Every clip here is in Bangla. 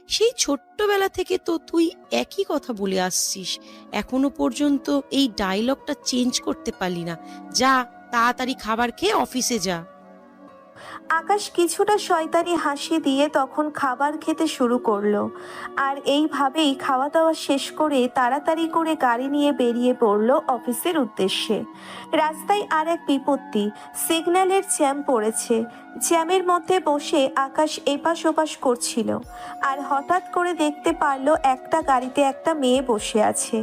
সেই ছোট্টবেলা থেকে তো তুই একই কথা বলে আসছিস, এখনো পর্যন্ত এই ডায়লগটা চেঞ্জ করতে পারলি না। যা, তাড়াতাড়ি খাবার খেয়ে অফিসে যা। আকাশ কিছুটা শয়তানি হাসি দিয়ে তখন খাবার খেতে শুরু করলো। আর এইভাবেই খাওয়া দাওয়া শেষ করে তাড়াতাড়ি করে গাড়ি নিয়ে বেরিয়ে পড়লো অফিসের উদ্দেশ্যে। রাস্তায় আর এক বিপত্তি, সিগন্যালের জ্যাম পড়েছে। জ্যামের মধ্যে বসে আকাশ এপাশ ওপাশ করছিল, আর হঠাৎ করে দেখতে পারলো একটা গাড়িতে একটা মেয়ে বসে আছে।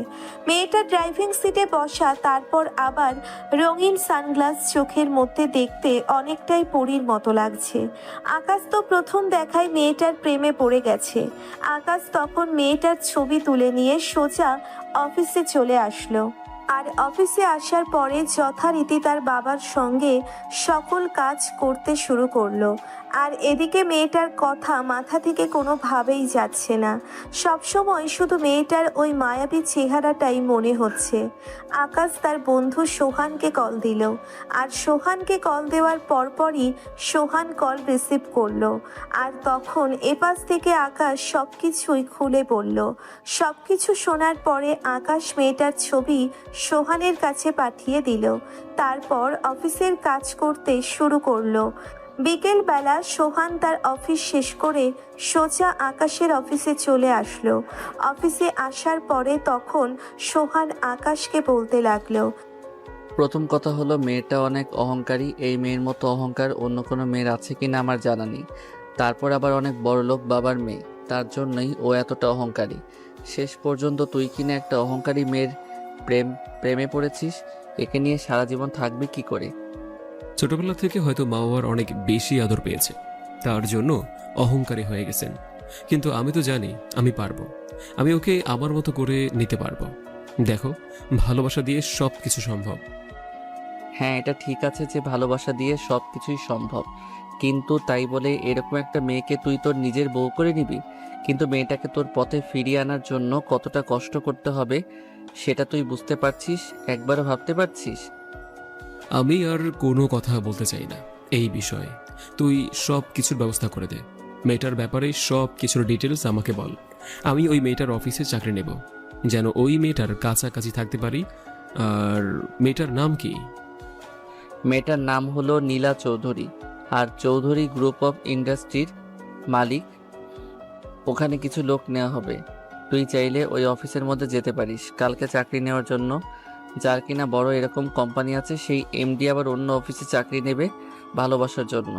মেয়েটা ড্রাইভিং সিটে বসা, তারপর আবার রঙিন সানগ্লাস চোখের মধ্যে, দেখতে অনেকটাই পরীর মতো লাগছে। আকাশ তো প্রথম দেখায় মেয়েটার প্রেমে পড়ে গেছে। আকাশ তখন মেয়েটার ছবি তুলে নিয়ে সোজা অফিসে চলে আসলো। আর অফিসে আসার পরে যথারীতি তার বাবার সঙ্গে সকল কাজ করতে শুরু করলো। আর এদিকে মেয়েটার কথা মাথা থেকে কোনোভাবেই যাচ্ছে না। সবসময় শুধু মেয়েটার ওই মায়াবী চেহারাটাই মনে হচ্ছে। আকাশ তার বন্ধু সোহানকে কল দিল, আর সোহানকে কল দেওয়ার পরপরই সোহান কল রিসিভ করলো। আর তখন এপাশ থেকে আকাশ সব কিছুই খুলে বলল। সব কিছু শোনার পরে আকাশ মেয়েটার ছবি সোহানের কাছে পাঠিয়ে দিল। তারপর অফিসের কাজ করতে শুরু করলো। বিকেলবেলা সোহান তার অফিস শেষ করে সোজা আকাশের অফিসে চলে আসলো। অফিসে আসার পরে তখন সোহান আকাশকে বলতে লাগলো। প্রথম কথা হলো, মেয়েটা অনেক অহংকারী। এই মেয়ের মতো অহংকার অন্য কোনো মেয়ের আছে কিনা আমার জানা নেই। তারপর আবার অনেক বড়লোক বাবার মেয়ে, তার জন্যই ও এতটা অহংকারী। শেষ পর্যন্ত তুই কিনা একটা অহংকারী মেয়ের প্রেমে পড়েছিস। একে নিয়ে সারা জীবন থাকবি কি করে? ছোটবেলা থেকে হয়তো মা বাবার অনেক বেশি আদর পেয়েছে, তার জন্য অহংকারী হয়ে গেছেন। কিন্তু আমি তো জানি আমি পারবো, আমি ওকে আমার মতো করে নিতে পারবো। দেখো, ভালোবাসা দিয়ে সব কিছু সম্ভব। হ্যাঁ, এটা ঠিক আছে যে ভালোবাসা দিয়ে সব কিছুই সম্ভব, কিন্তু তাই বলে এরকম একটা মেয়েকে তুই তোর নিজের বউ করে নিবি? কিন্তু মেয়েটাকে তোর পথে ফিরিয়ে আনার জন্য কতটা কষ্ট করতে হবে সেটা তুই বুঝতে পারছিস? একবারও ভাবতে পারছিস? আমি আর কোনো কথা বলতে চাই না এই বিষয়ে। তুই সব কিছুর ব্যবস্থা করে দে। মেয়েটার ব্যাপারে সব কিছুর ডিটেলস আমাকে বল। আমি ওই মেয়েটার অফিসে চাকরি নেব, যেন ওই মেয়েটার কাছাকাছি থাকতে পারি। আর মেয়েটার নাম কি? মেয়েটার নাম হলো নীলা চৌধুরী, আর চৌধুরী গ্রুপ অফ ইন্ডাস্ট্রির মালিক। ওখানে কিছু লোক নেওয়া হবে, তুই চাইলে ওই অফিসের মধ্যে যেতে পারিস কালকে চাকরি নেওয়ার জন্য। যার কিনা বড় এরকম কোম্পানি আছে, সেই এমডি আবার অন্য অফিসে চাকরি নেবে ভালোবাসার জন্য।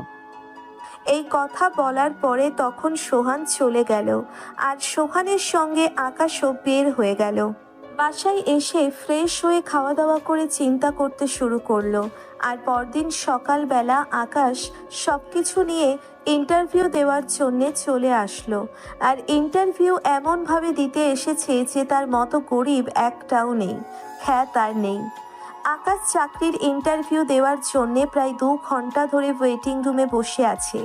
এই কথা বলার পরে তখন সোহান চলে গেল, আর সোহানের সঙ্গে আকাশও বের হয়ে গেল। বাসায় এসে ফ্রেশ হয়ে খাওয়া দাওয়া করে চিন্তা করতে শুরু করলো। আর পরদিন সকালবেলা আকাশ সব কিছু নিয়ে ইন্টারভিউ দেওয়ার জন্যে চলে আসলো। আর ইন্টারভিউ এমনভাবে দিতে এসেছে যে তার মতো গরিব একটাও নেই। হ্যাঁ, তার নেই। আকাশ চাকরির ইন্টারভিউ দেওয়ার জন্যে প্রায় 2 ঘন্টা ধরে ওয়েটিং রুমে বসে আছে।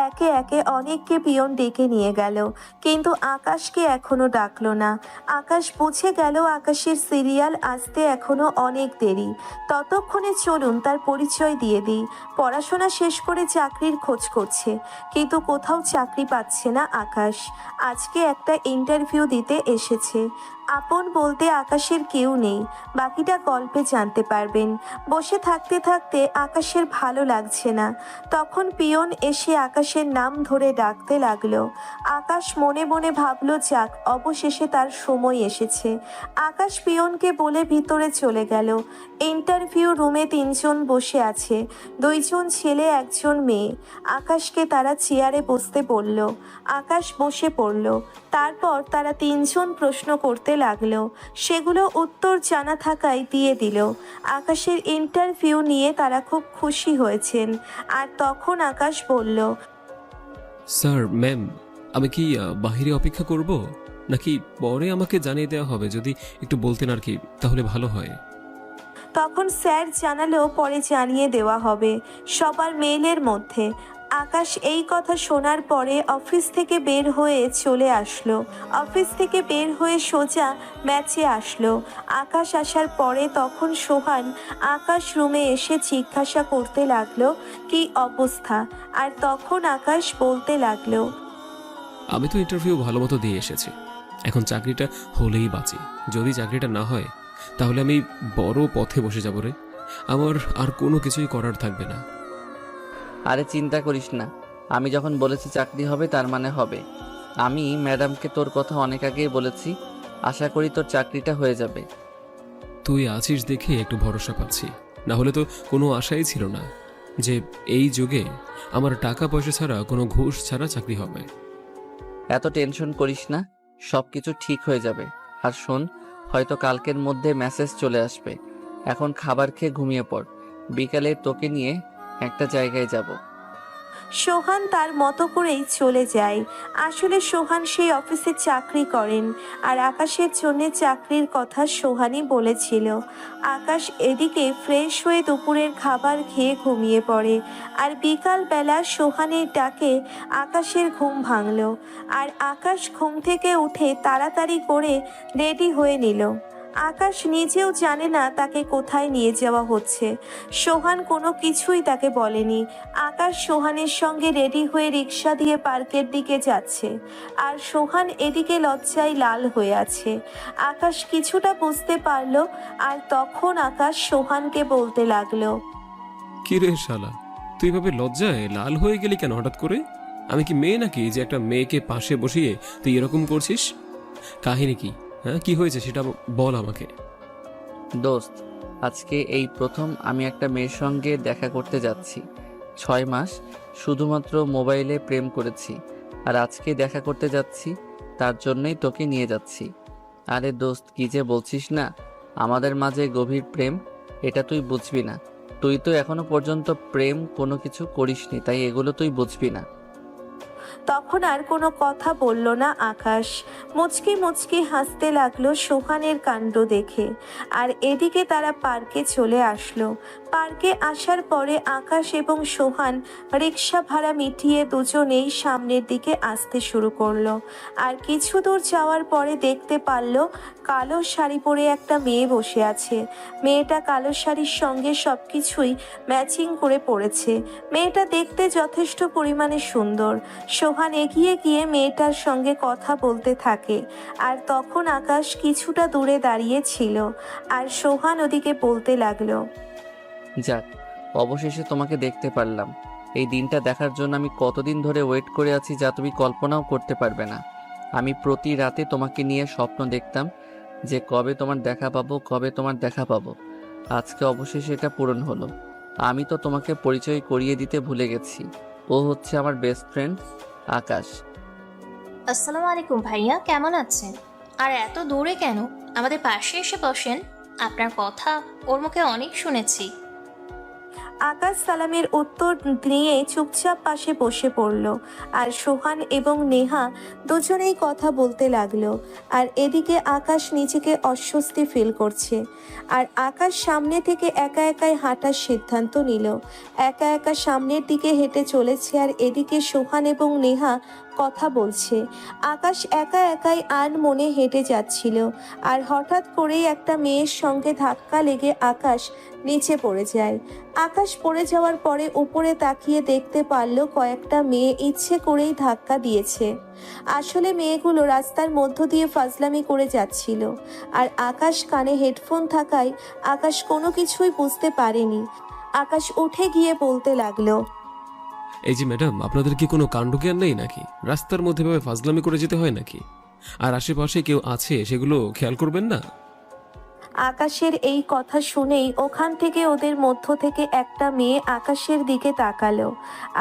একে একে অনেককে পিয়ন ডেকে নিয়ে গেল, কিন্তু আকাশকে এখনো ডাকলো না। আকাশ বুঝে গেল আকাশের সিরিয়াল আসতে এখনো অনেক দেরি। ততক্ষণে চলুন তার পরিচয় দিয়ে দিই। পড়াশোনা শেষ করে চাকরির খোঁজ করছে, কিন্তু কোথাও চাকরি পাচ্ছে না আকাশ। আজকে একটা ইন্টারভিউ দিতে এসেছে। আপন বলতে আকাশের কেউ নেই, বাকিটা গল্পে জানতে পারবেন। বসে থাকতে থাকতে আকাশের ভালো লাগছে না। তখন পিয়ন এসে আকাশের নাম ধরে ডাকতে লাগলো। আকাশ মনে মনে ভাবলো, যাক, অবশেষে তার সময় এসেছে। আকাশ পিয়নকে বলে ভিতরে চলে গেল। ইন্টারভিউ রুমে 3 জন বসে আছে, 2 জন ছেলে 1 জন মেয়ে। আকাশকে তারা চেয়ারে বসতে বলল। আকাশ বসে পড়ল। তারপর তারা 3 জন প্রশ্ন করতে লাগলো, সেগুলো উত্তর জানা থাকায় দিয়ে দিল। আকাশের ইন্টারভিউ নিয়ে তারা খুব খুশি হয়েছেন। আর তখন আকাশ বলল, স্যার, ম্যাম, আমি কি বাহিরে অপেক্ষা করব, নাকি পরে আমাকে জানিয়ে দেওয়া হবে? যদি একটু বলতেন আর কি, তাহলে ভালো হয়। তখন স্যার জানালো পরে জানিয়ে দেওয়া হবে সবার মেইলের মধ্যে। আকাশ এই কথা শোনার পরে অফিস থেকে বের হয়ে চলে আসলো। অফিস থেকে বের হয়ে সোজা ম্যাচে আসলো। আকাশ আসার পরে তখন সোহান আকাশ রুমে এসে জিজ্ঞাসা করতে লাগলো কি অবস্থা। আর তখন আকাশ বলতে লাগলো, আমি তো ইন্টারভিউ ভালো মতো দিয়ে এসেছি, এখন চাকরিটা হলেই বাঁচি। যদি চাকরিটা না হয় তাহলে আমি বড় পথে বসে যাব রে। আমার আর কোনো কিছুই করার থাকবে না। আরে চিন্তা করিস না, আমি যখন বলেছি চাকরি হবে তার মানে হবে। আমি ম্যাডামকে তোর কথা অনেক আগেই বলেছি, আশা করি তোর চাকরিটা হয়ে যাবে। তুই আছিস দেখে একটু ভরসা পাচ্ছি, না হলে তো কোনো আশাই ছিল না যে এই যুগে আমার টাকা পয়সা ছাড়া, কোনো ঘুষ ছাড়া চাকরি হবে। এত টেনশন করিস না, সব কিছু ঠিক হয়ে যাবে। আর শোন, হয়তো কালকের মধ্যে মেসেজ চলে আসবে। এখন খাবার খেয়ে ঘুমিয়ে পড়, বিকালে তোকে নিয়ে একটা জায়গায় যাব। সোহান তার মতো করেই চলে যায়। আসলে সোহান সেই অফিসে চাকরি করেন, আর আকাশের জন্য চাকরির কথা সোহানই বলেছিল। আকাশ এদিকে ফ্রেশ হয়ে দুপুরের খাবার খেয়ে ঘুমিয়ে পড়ে। আর বিকালবেলা সোহানের ডাকে আকাশের ঘুম ভাঙল। আর আকাশ ঘুম থেকে উঠে তাড়াতাড়ি করে রেডি হয়ে নিল। আকাশ নিজেও জানে না তাকে কোথায় নিয়ে যাওয়া হচ্ছে। সোহান কোনো কিছুই তাকে বলেনি। আকাশ সোহানের সঙ্গে রেডি হয়ে রিক্সা দিয়ে পার্কের দিকে যাচ্ছে, আর সোহান এদিকে লজ্জায় লাল হয়ে আছে। আকাশ কিছুটা বুঝতে পারলো, আর তখন আকাশ সোহানকে বলতে লাগলো, কি রে শালা, তুই ভাবে লজ্জায় লাল হয়ে গেলি কেন হঠাৎ করে? আমি কি মেয়ে নাকি যে একটা মেয়েকে পাশে বসিয়ে তুই এরকম করছিস? কাহিনী কি? হ্যাঁ, কি হয়েছে সেটা বল আমাকে। দোস্ত, আজকে এই প্রথম আমি একটা মেয়ের সঙ্গে দেখা করতে যাচ্ছি। 6 মাস শুধুমাত্র মোবাইলে প্রেম করেছি, আর আজকে দেখা করতে যাচ্ছি, তার জন্যই তোকে নিয়ে যাচ্ছি। আরে দোস্ত, কি যে বলছিস না, আমাদের মাঝে গভীর প্রেম, এটা তুই বুঝবি না। তুই তো এখনো পর্যন্ত প্রেম কোনো কিছু করিসনি, তাই এগুলো তুই বুঝবি না। তখন আর কোনো কথা বলল না আকাশ। মুচকি মুচকি হাসতে লাগলো সোহানের কাণ্ড দেখে। আর এদিকে তারা পার্কে চলে আসলো। পার্কে আসার পরে আকাশ এবং সোহান রিক্সা ভাড়া মিটিয়ে দুজনেই সামনের দিকে আসতে শুরু করলো। আর কিছু দূর যাওয়ার পরে দেখতে পারলো কালো শাড়ি পরে একটা মেয়ে বসে আছে। মেয়েটা কালো শাড়ির সঙ্গে সবকিছুই ম্যাচিং করে পড়েছে। মেয়েটা দেখতে যথেষ্ট পরিমাণে সুন্দর। সোহান এগিয়ে গিয়ে মেয়েটার সঙ্গে কথা বলতে থাকে। আর তখন আকাশ কিছুটা দূরে দাঁড়িয়ে ছিল, আর সোহান ওদিকে বলতে লাগলো, যাক, অবশেষে তোমাকে দেখতে পারলাম। এই দিনটা দেখার জন্য আমি কতদিন ধরে ওয়েট করে আছি, যা তুমি কল্পনাও করতে পারবে না। আমি প্রতি রাতে তোমাকে নিয়ে স্বপ্ন দেখতাম যে কবে তোমার দেখা পাবো, কবে তোমার দেখা পাবো। আজকে অবশেষে এটা পূরণ হলো। আমি তো তোমাকে পরিচয় করিয়ে দিতে ভুলে গেছি, ও হচ্ছে আমার বেস্ট ফ্রেন্ড আকাশ। আসসালামু আলাইকুম ভাইয়া, কেমন আছেন? আর এত দূরে কেন? আমাদের পাশে এসে বসেন। আপনার কথা ওর মুখে অনেক শুনেছি। আকাশ সালামের উত্তর নিয়ে চুপচাপ পাশে বসে পড়ল। আর সোহান এবং নেহা দুজনেই কথা বলতে লাগলো। আর এদিকে আকাশ নিজেকে অস্বস্তি ফিল করছে। আর আকাশ সামনে থেকে একা একাই হাঁটার সিদ্ধান্ত নিল। একা একা সামনের দিকে হেঁটে চলেছে, আর এদিকে সোহান এবং নেহা কথা বলছে। আকাশ একা একাই মনে হেঁটে যাচ্ছিল। আর হঠাৎ করেই একটা মেয়ের সঙ্গে ধাক্কা লেগে আকাশ নিচে পড়ে যায়। আকাশ পড়ে যাওয়ার পরে উপরে তাকিয়ে দেখতে পারলো কয়েকটা মেয়ে ইচ্ছে করেই ধাক্কা দিয়েছে। আসলে মেয়েগুলো রাস্তার মধ্য দিয়ে ফাজলামি করে যাচ্ছিল। আর আকাশ কানে হেডফোন থাকায় আকাশ কোনো কিছুই বুঝতে পারেনি। আকাশ উঠে গিয়ে বলতে লাগলো, এই যে ম্যাডাম, আপনাদের কি কোনো কাণ্ডজ্ঞান নেই নাকি? রাস্তার মধ্যে ভাবে ফাজলামি করে যেতে হয় নাকি? আর আশেপাশে কেউ আছে সেগুলো খেয়াল করবেন না? আকাশের এই কথা শুনেই ওখান থেকে ওদের মধ্য থেকে একটা মেয়ে আকাশের দিকে তাকালো।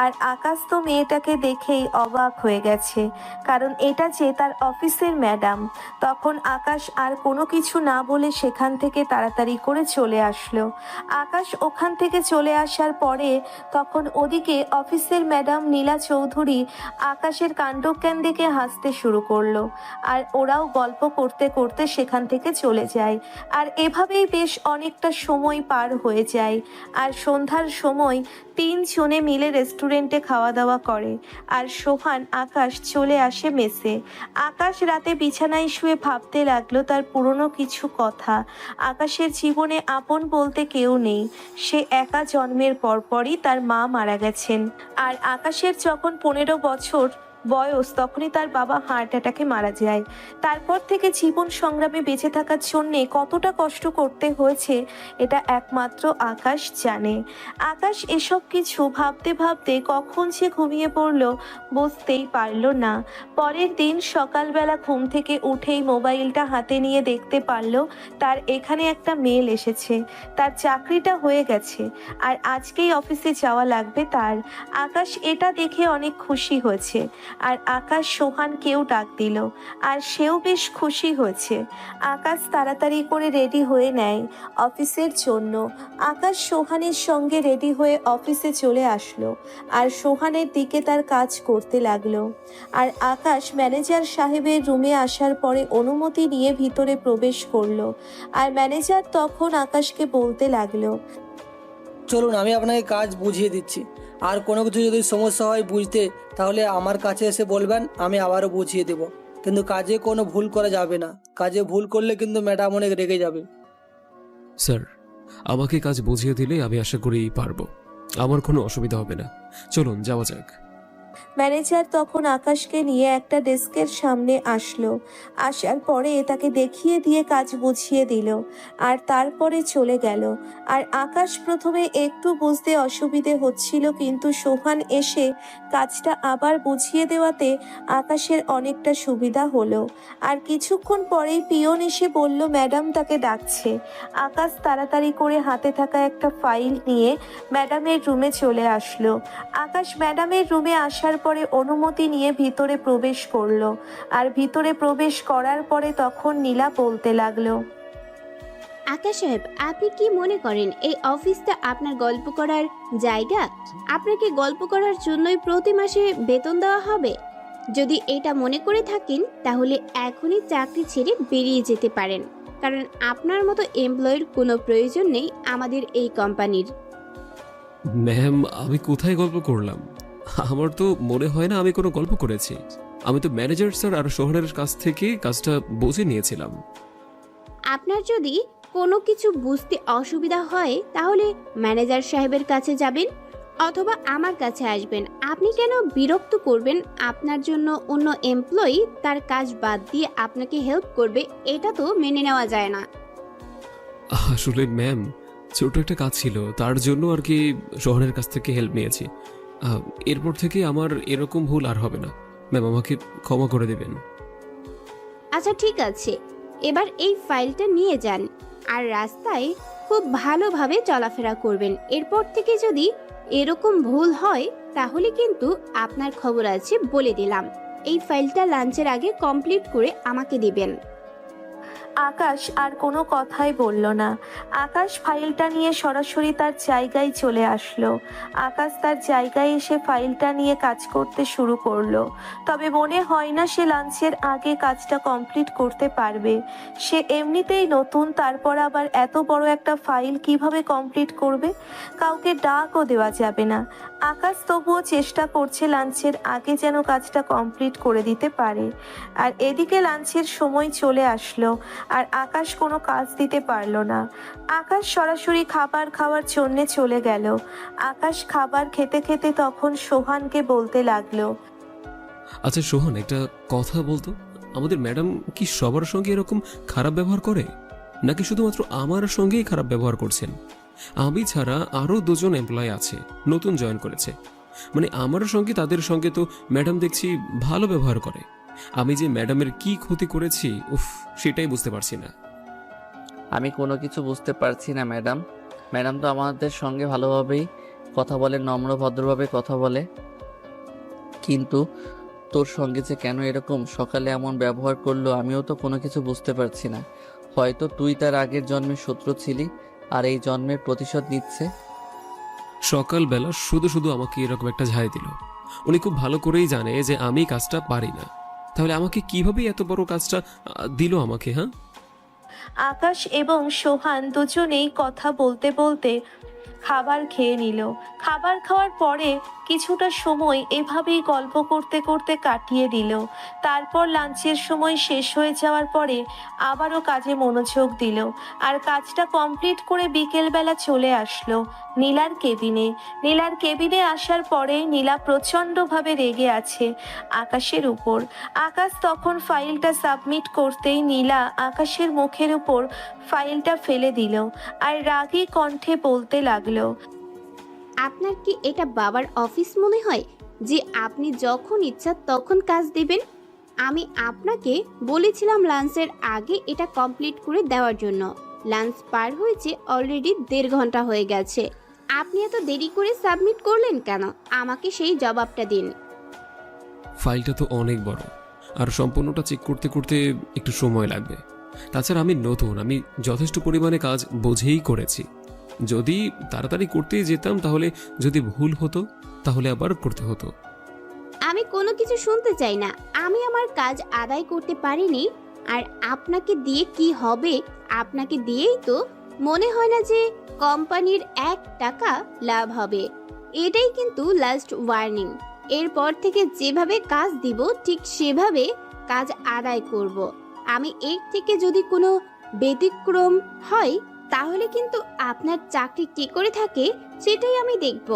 আর আকাশ তো মেয়েটাকে দেখেই অবাক হয়ে গেছে, কারণ এটা যে তার অফিসের ম্যাডাম। তখন আকাশ আর কোনো কিছু না বলে সেখান থেকে তাড়াতাড়ি করে চলে আসলো। আকাশ ওখান থেকে চলে আসার পরে তখন ওদিকে অফিসের ম্যাডাম নীলা চৌধুরী আকাশের কাণ্ডজ্ঞান দেখে হাসতে শুরু করলো। আর ওরাও গল্প করতে করতে সেখান থেকে চলে যায়। আর এভাবেই বেশ অনেকটা সময় পার হয়ে যায়। আর সন্ধ্যার সময় তিনজনে মিলে রেস্টুরেন্টে খাওয়া দাওয়া করে। আর সোহান আকাশ চলে আসে মেসে। আকাশ রাতে বিছানায় শুয়ে ভাবতে লাগলো তার পুরনো কিছু কথা। আকাশের জীবনে আপন বলতে কেউ নেই। সে একা জন্মের পরপরই তার মা মারা গেছেন। আর আকাশের যখন 15 বছর বয়স তখনই তার বাবা হার্ট অ্যাটাকে মারা যায়। তারপর থেকে জীবন সংগ্রামে বেঁচে থাকার জন্যে কতটা কষ্ট করতে হয়েছে এটা একমাত্র আকাশ জানে। আকাশ এসব কিছু ভাবতে ভাবতে কখন সে ঘুমিয়ে পড়ল বুঝতেই পারল না। পরের দিন সকালবেলা ঘুম থেকে উঠেই মোবাইলটা হাতে নিয়ে দেখতে পারল তার এখানে একটা মেল এসেছে। তার চাকরিটা হয়ে গেছে আর আজকেই অফিসে যাওয়া লাগবে তার। আকাশ এটা দেখে অনেক খুশি হয়েছে। আর আকাশ সোহানকেও ডাক দিল আর সেও বেশ খুশি হয়েছে। আকাশ তাড়াতাড়ি করে রেডি হয়ে নেয় অফিসের জন্য। আকাশ সোহানের সঙ্গে রেডি হয়ে অফিসে চলে আসলো আর সোহানের দিকে তার কাজ করতে লাগলো। আর আকাশ ম্যানেজার সাহেবের রুমে আসার পরে অনুমতি নিয়ে ভিতরে প্রবেশ করলো। আর ম্যানেজার তখন আকাশকে বলতে লাগলো, চলুন আমি আপনাকে কাজ বুঝিয়ে দিচ্ছি। আর কোনো কিছু যদি সমস্যা হয় বুঝতে তাহলে আমার কাছে এসে বলবেন, আমি আবারও বুঝিয়ে দেব। কিন্তু কাজে কোনো ভুল করা যাবে না। কাজে ভুল করলে কিন্তু ম্যাডাম অনেক রেগে যাবে। স্যার, আমাকে কাজ বুঝিয়ে দিলে আমি আশা করি পারবো, আমার কোনো অসুবিধা হবে না। চলুন যাওয়া যাক। ম্যানেজার তখন আকাশকে নিয়ে একটা ডেস্কের সামনে আসলো। আসার পরে তাকে দেখিয়ে দিয়ে কাজ বুঝিয়ে দিল আর তারপরে চলে গেল। আর আকাশ প্রথমে একটু বুঝতে অসুবিধে হচ্ছিল, কিন্তু সোহান এসে কাজটা আবার বুঝিয়ে দেওয়াতে আকাশের অনেকটা সুবিধা হলো। আর কিছুক্ষণ পরেই পিয়ন এসে বলল ম্যাডাম তাকে ডাকছে। আকাশ তাড়াতাড়ি করে হাতে থাকা একটা ফাইল নিয়ে ম্যাডামের রুমে চলে আসলো। আকাশ ম্যাডামের রুমে আসার পরে অনুমতি নিয়ে ভিতরে প্রবেশ করলো। আর ভিতরে প্রবেশ করার পরে তখন নীলা বলতে লাগলো, আকাশ সাহেব, আপনি কি মনে করেন এই অফিসটা আপনার গল্প করার জায়গা? আপনাকে গল্প করার জন্যই প্রতি মাসে বেতন দেওয়া হবে? যদি এটা মনে করে থাকেন তাহলে এখনই চাকরি ছেড়ে বেরিয়ে যেতে পারেন, কারণ আপনার মতো এমপ্লয়ের কোনো প্রয়োজন নেই আমাদের এই কোম্পানির। ম্যাম, আমি কোথায় গল্প করলাম? আমার তো মনে হয় না আমি কোনো গল্প করেছি। আমি তো ম্যানেজার স্যার আর শহরের কাছ থেকে কাজটা বুঝে নিয়েছিলাম। আপনার যদি কোনো কিছু বুঝতে অসুবিধা হয় তাহলে ম্যানেজার সাহেবের কাছে যাবেন অথবা আমার কাছে আসবেন। আপনি কেন বিরক্ত করবেন? আপনার জন্য অন্য এমপ্লয়ি তার কাজ বাদ দিয়ে আপনাকে হেল্প করবে, এটা তো মেনে নেওয়া যায় না। আসলে ম্যাম, ছোট একটা কাজ ছিল, তার জন্য আর কি শহরের কাছ থেকে হেল্প নিয়েছি। এরপর থেকে আমার এরকম ভুল আর হবে না। ম্যাম, আমাকে ক্ষমা করে দেবেন। আচ্ছা ঠিক আছে, এবার এই ফাইলটা নিয়ে যান আর রাস্তায় খুব ভালোভাবে চলাফেরা করবেন। এরপর থেকে যদি এরকম ভুল হয় তাহলে কিন্তু আপনার খবর আছে বলে দিলাম। এই ফাইলটা লাঞ্চের আগে কমপ্লিট করে আমাকে দিবেন। আকাশ আর কোনো কথাই বলল না। আকাশ ফাইলটা নিয়ে সরাসরি তার জায়গায় চলে আসলো। আকাশ তার জায়গায় এসে ফাইলটা নিয়ে কাজ করতে শুরু করলো। তবে মনে হয় না সে লাঞ্চের আগে কাজটা কমপ্লিট করতে পারবে। সে এমনিতেই নতুন, তারপর আবার এত বড় একটা ফাইল কিভাবে কমপ্লিট করবে? কাউকে ডাকও দেওয়া যাবে না। আকাশ তবুও চেষ্টা করছে লাঞ্চের আগে যেন কাজটা কমপ্লিট করে দিতে পারে। আর এদিকে লাঞ্চের সময় চলে আসলো আর আকাশ কোনো কাজ দিতে পারলো না। আকাশ সরাসরি খাবার খাওয়ার জন্যে চলে গেল। আকাশ খাবার খেতে খেতে তখন সোহানকে বলতে লাগলো, আচ্ছা সোহান, একটা কথা বলতো, আমাদের ম্যাডাম কি সবার সঙ্গে এরকম খারাপ ব্যবহার করে, নাকি শুধুমাত্র আমার সঙ্গেই খারাপ ব্যবহার করছেন? আমি ছাড়া আরও 2 জন এমপ্লয় আছে, নতুন জয়েন করেছে। মানে আমার সঙ্গে তাদের সঙ্গে তো ম্যাডাম দেখছি ভালো ব্যবহার করে। আমি যে ম্যাডামের কি ক্ষতি করেছি, উফ, সেটাই বুঝতে পারছি না। আমি কোনো কিছু বুঝতে পারছি না ম্যাডাম। ম্যাডাম তো আমাদের সঙ্গে ভালোভাবেই কথা বলে, নম্র ভদ্রভাবে কথা বলে, কিন্তু তোর সঙ্গে যে কেন এরকম সকালে এমন ব্যবহার করলো আমিও তো কোনো কিছু বুঝতে পারছি না। হয়তো তুই তার আগের জন্মের শত্রু ছিলি আর এই জন্মের প্রতিশোধ নিচ্ছে। সকালবেলা শুধু শুধু আমাকে এরকম একটা ঝাড়ি দিল। উনি খুব ভালো করেই জানে যে আমি কাজটা পারি না, তাহলে আমাকে কিভাবে এত বড় কাজটা দিল আমাকে? হ্যাঁ, আকাশ এবং সোহান দুজনেই কথা বলতে বলতে খাবার খেয়ে নিল। খাবার খাওয়ার পরে কিছুটা সময় এভাবেই গল্প করতে করতে কাটিয়ে দিল। তারপর লাঞ্চের সময় শেষ হয়ে যাওয়ার পরে আবারও কাজে মনোযোগ দিল, আর কাজটা কমপ্লিট করে বিকেলবেলা চলে আসলো নীলার কেবিনে। নীলার কেবিনে আসার পরে নীলা প্রচণ্ডভাবে রেগে আছে আকাশের উপর। আকাশ তখন ফাইলটা সাবমিট করতেই নীলা আকাশের মুখের উপর ফাইলটা ফেলে দিল আর রাগী কণ্ঠে বলতে লাগলো, আপনার কি এটা বাবার অফিস মনে হয় যে আপনি যখন ইচ্ছা তখন কাজ দেবেন? আমি আপনাকে বলেছিলাম লাঞ্চের আগে এটা কমপ্লিট করে দেওয়ার জন্য। লাঞ্চ পার হয়েছে অলরেডি 1.5 ঘন্টা হয়ে গেছে। আপনি এত দেরি করে সাবমিট করলেন কেন? আমাকে সেই জবাবটা দিন। ফাইলটা তো অনেক বড়, আর সম্পূর্ণটা চেক করতে করতে একটু সময় লাগবে। তাছাড়া আমি নতুন, আমি যথেষ্ট পরিমাণে কাজ বুঝেই করেছি। যদি তাড়াতাড়ি করতেই যেতাম তাহলে যদি ভুল হতো তাহলে আবার করতে হতো। আমি কোনো কিছু শুনতে চাই না। আমি আমার কাজ আদায় করতে পারিনি, আর আপনাকে দিয়ে কি হবে? আপনাকে দিয়েই তো মনে হয় না যে কোম্পানির 1 টাকা লাভ হবে। এটাই কিন্তু লাস্ট ওয়ার্নিং। এরপর থেকে যেভাবে কাজ দিব ঠিক সেভাবে কাজ আদায় করব। আমি এর থেকে যদি কোনো ব্যতিক্রম হয় তাহলে কিন্তু আপনার চাকরি কি করে থাকে সেটাই আমি দেখব।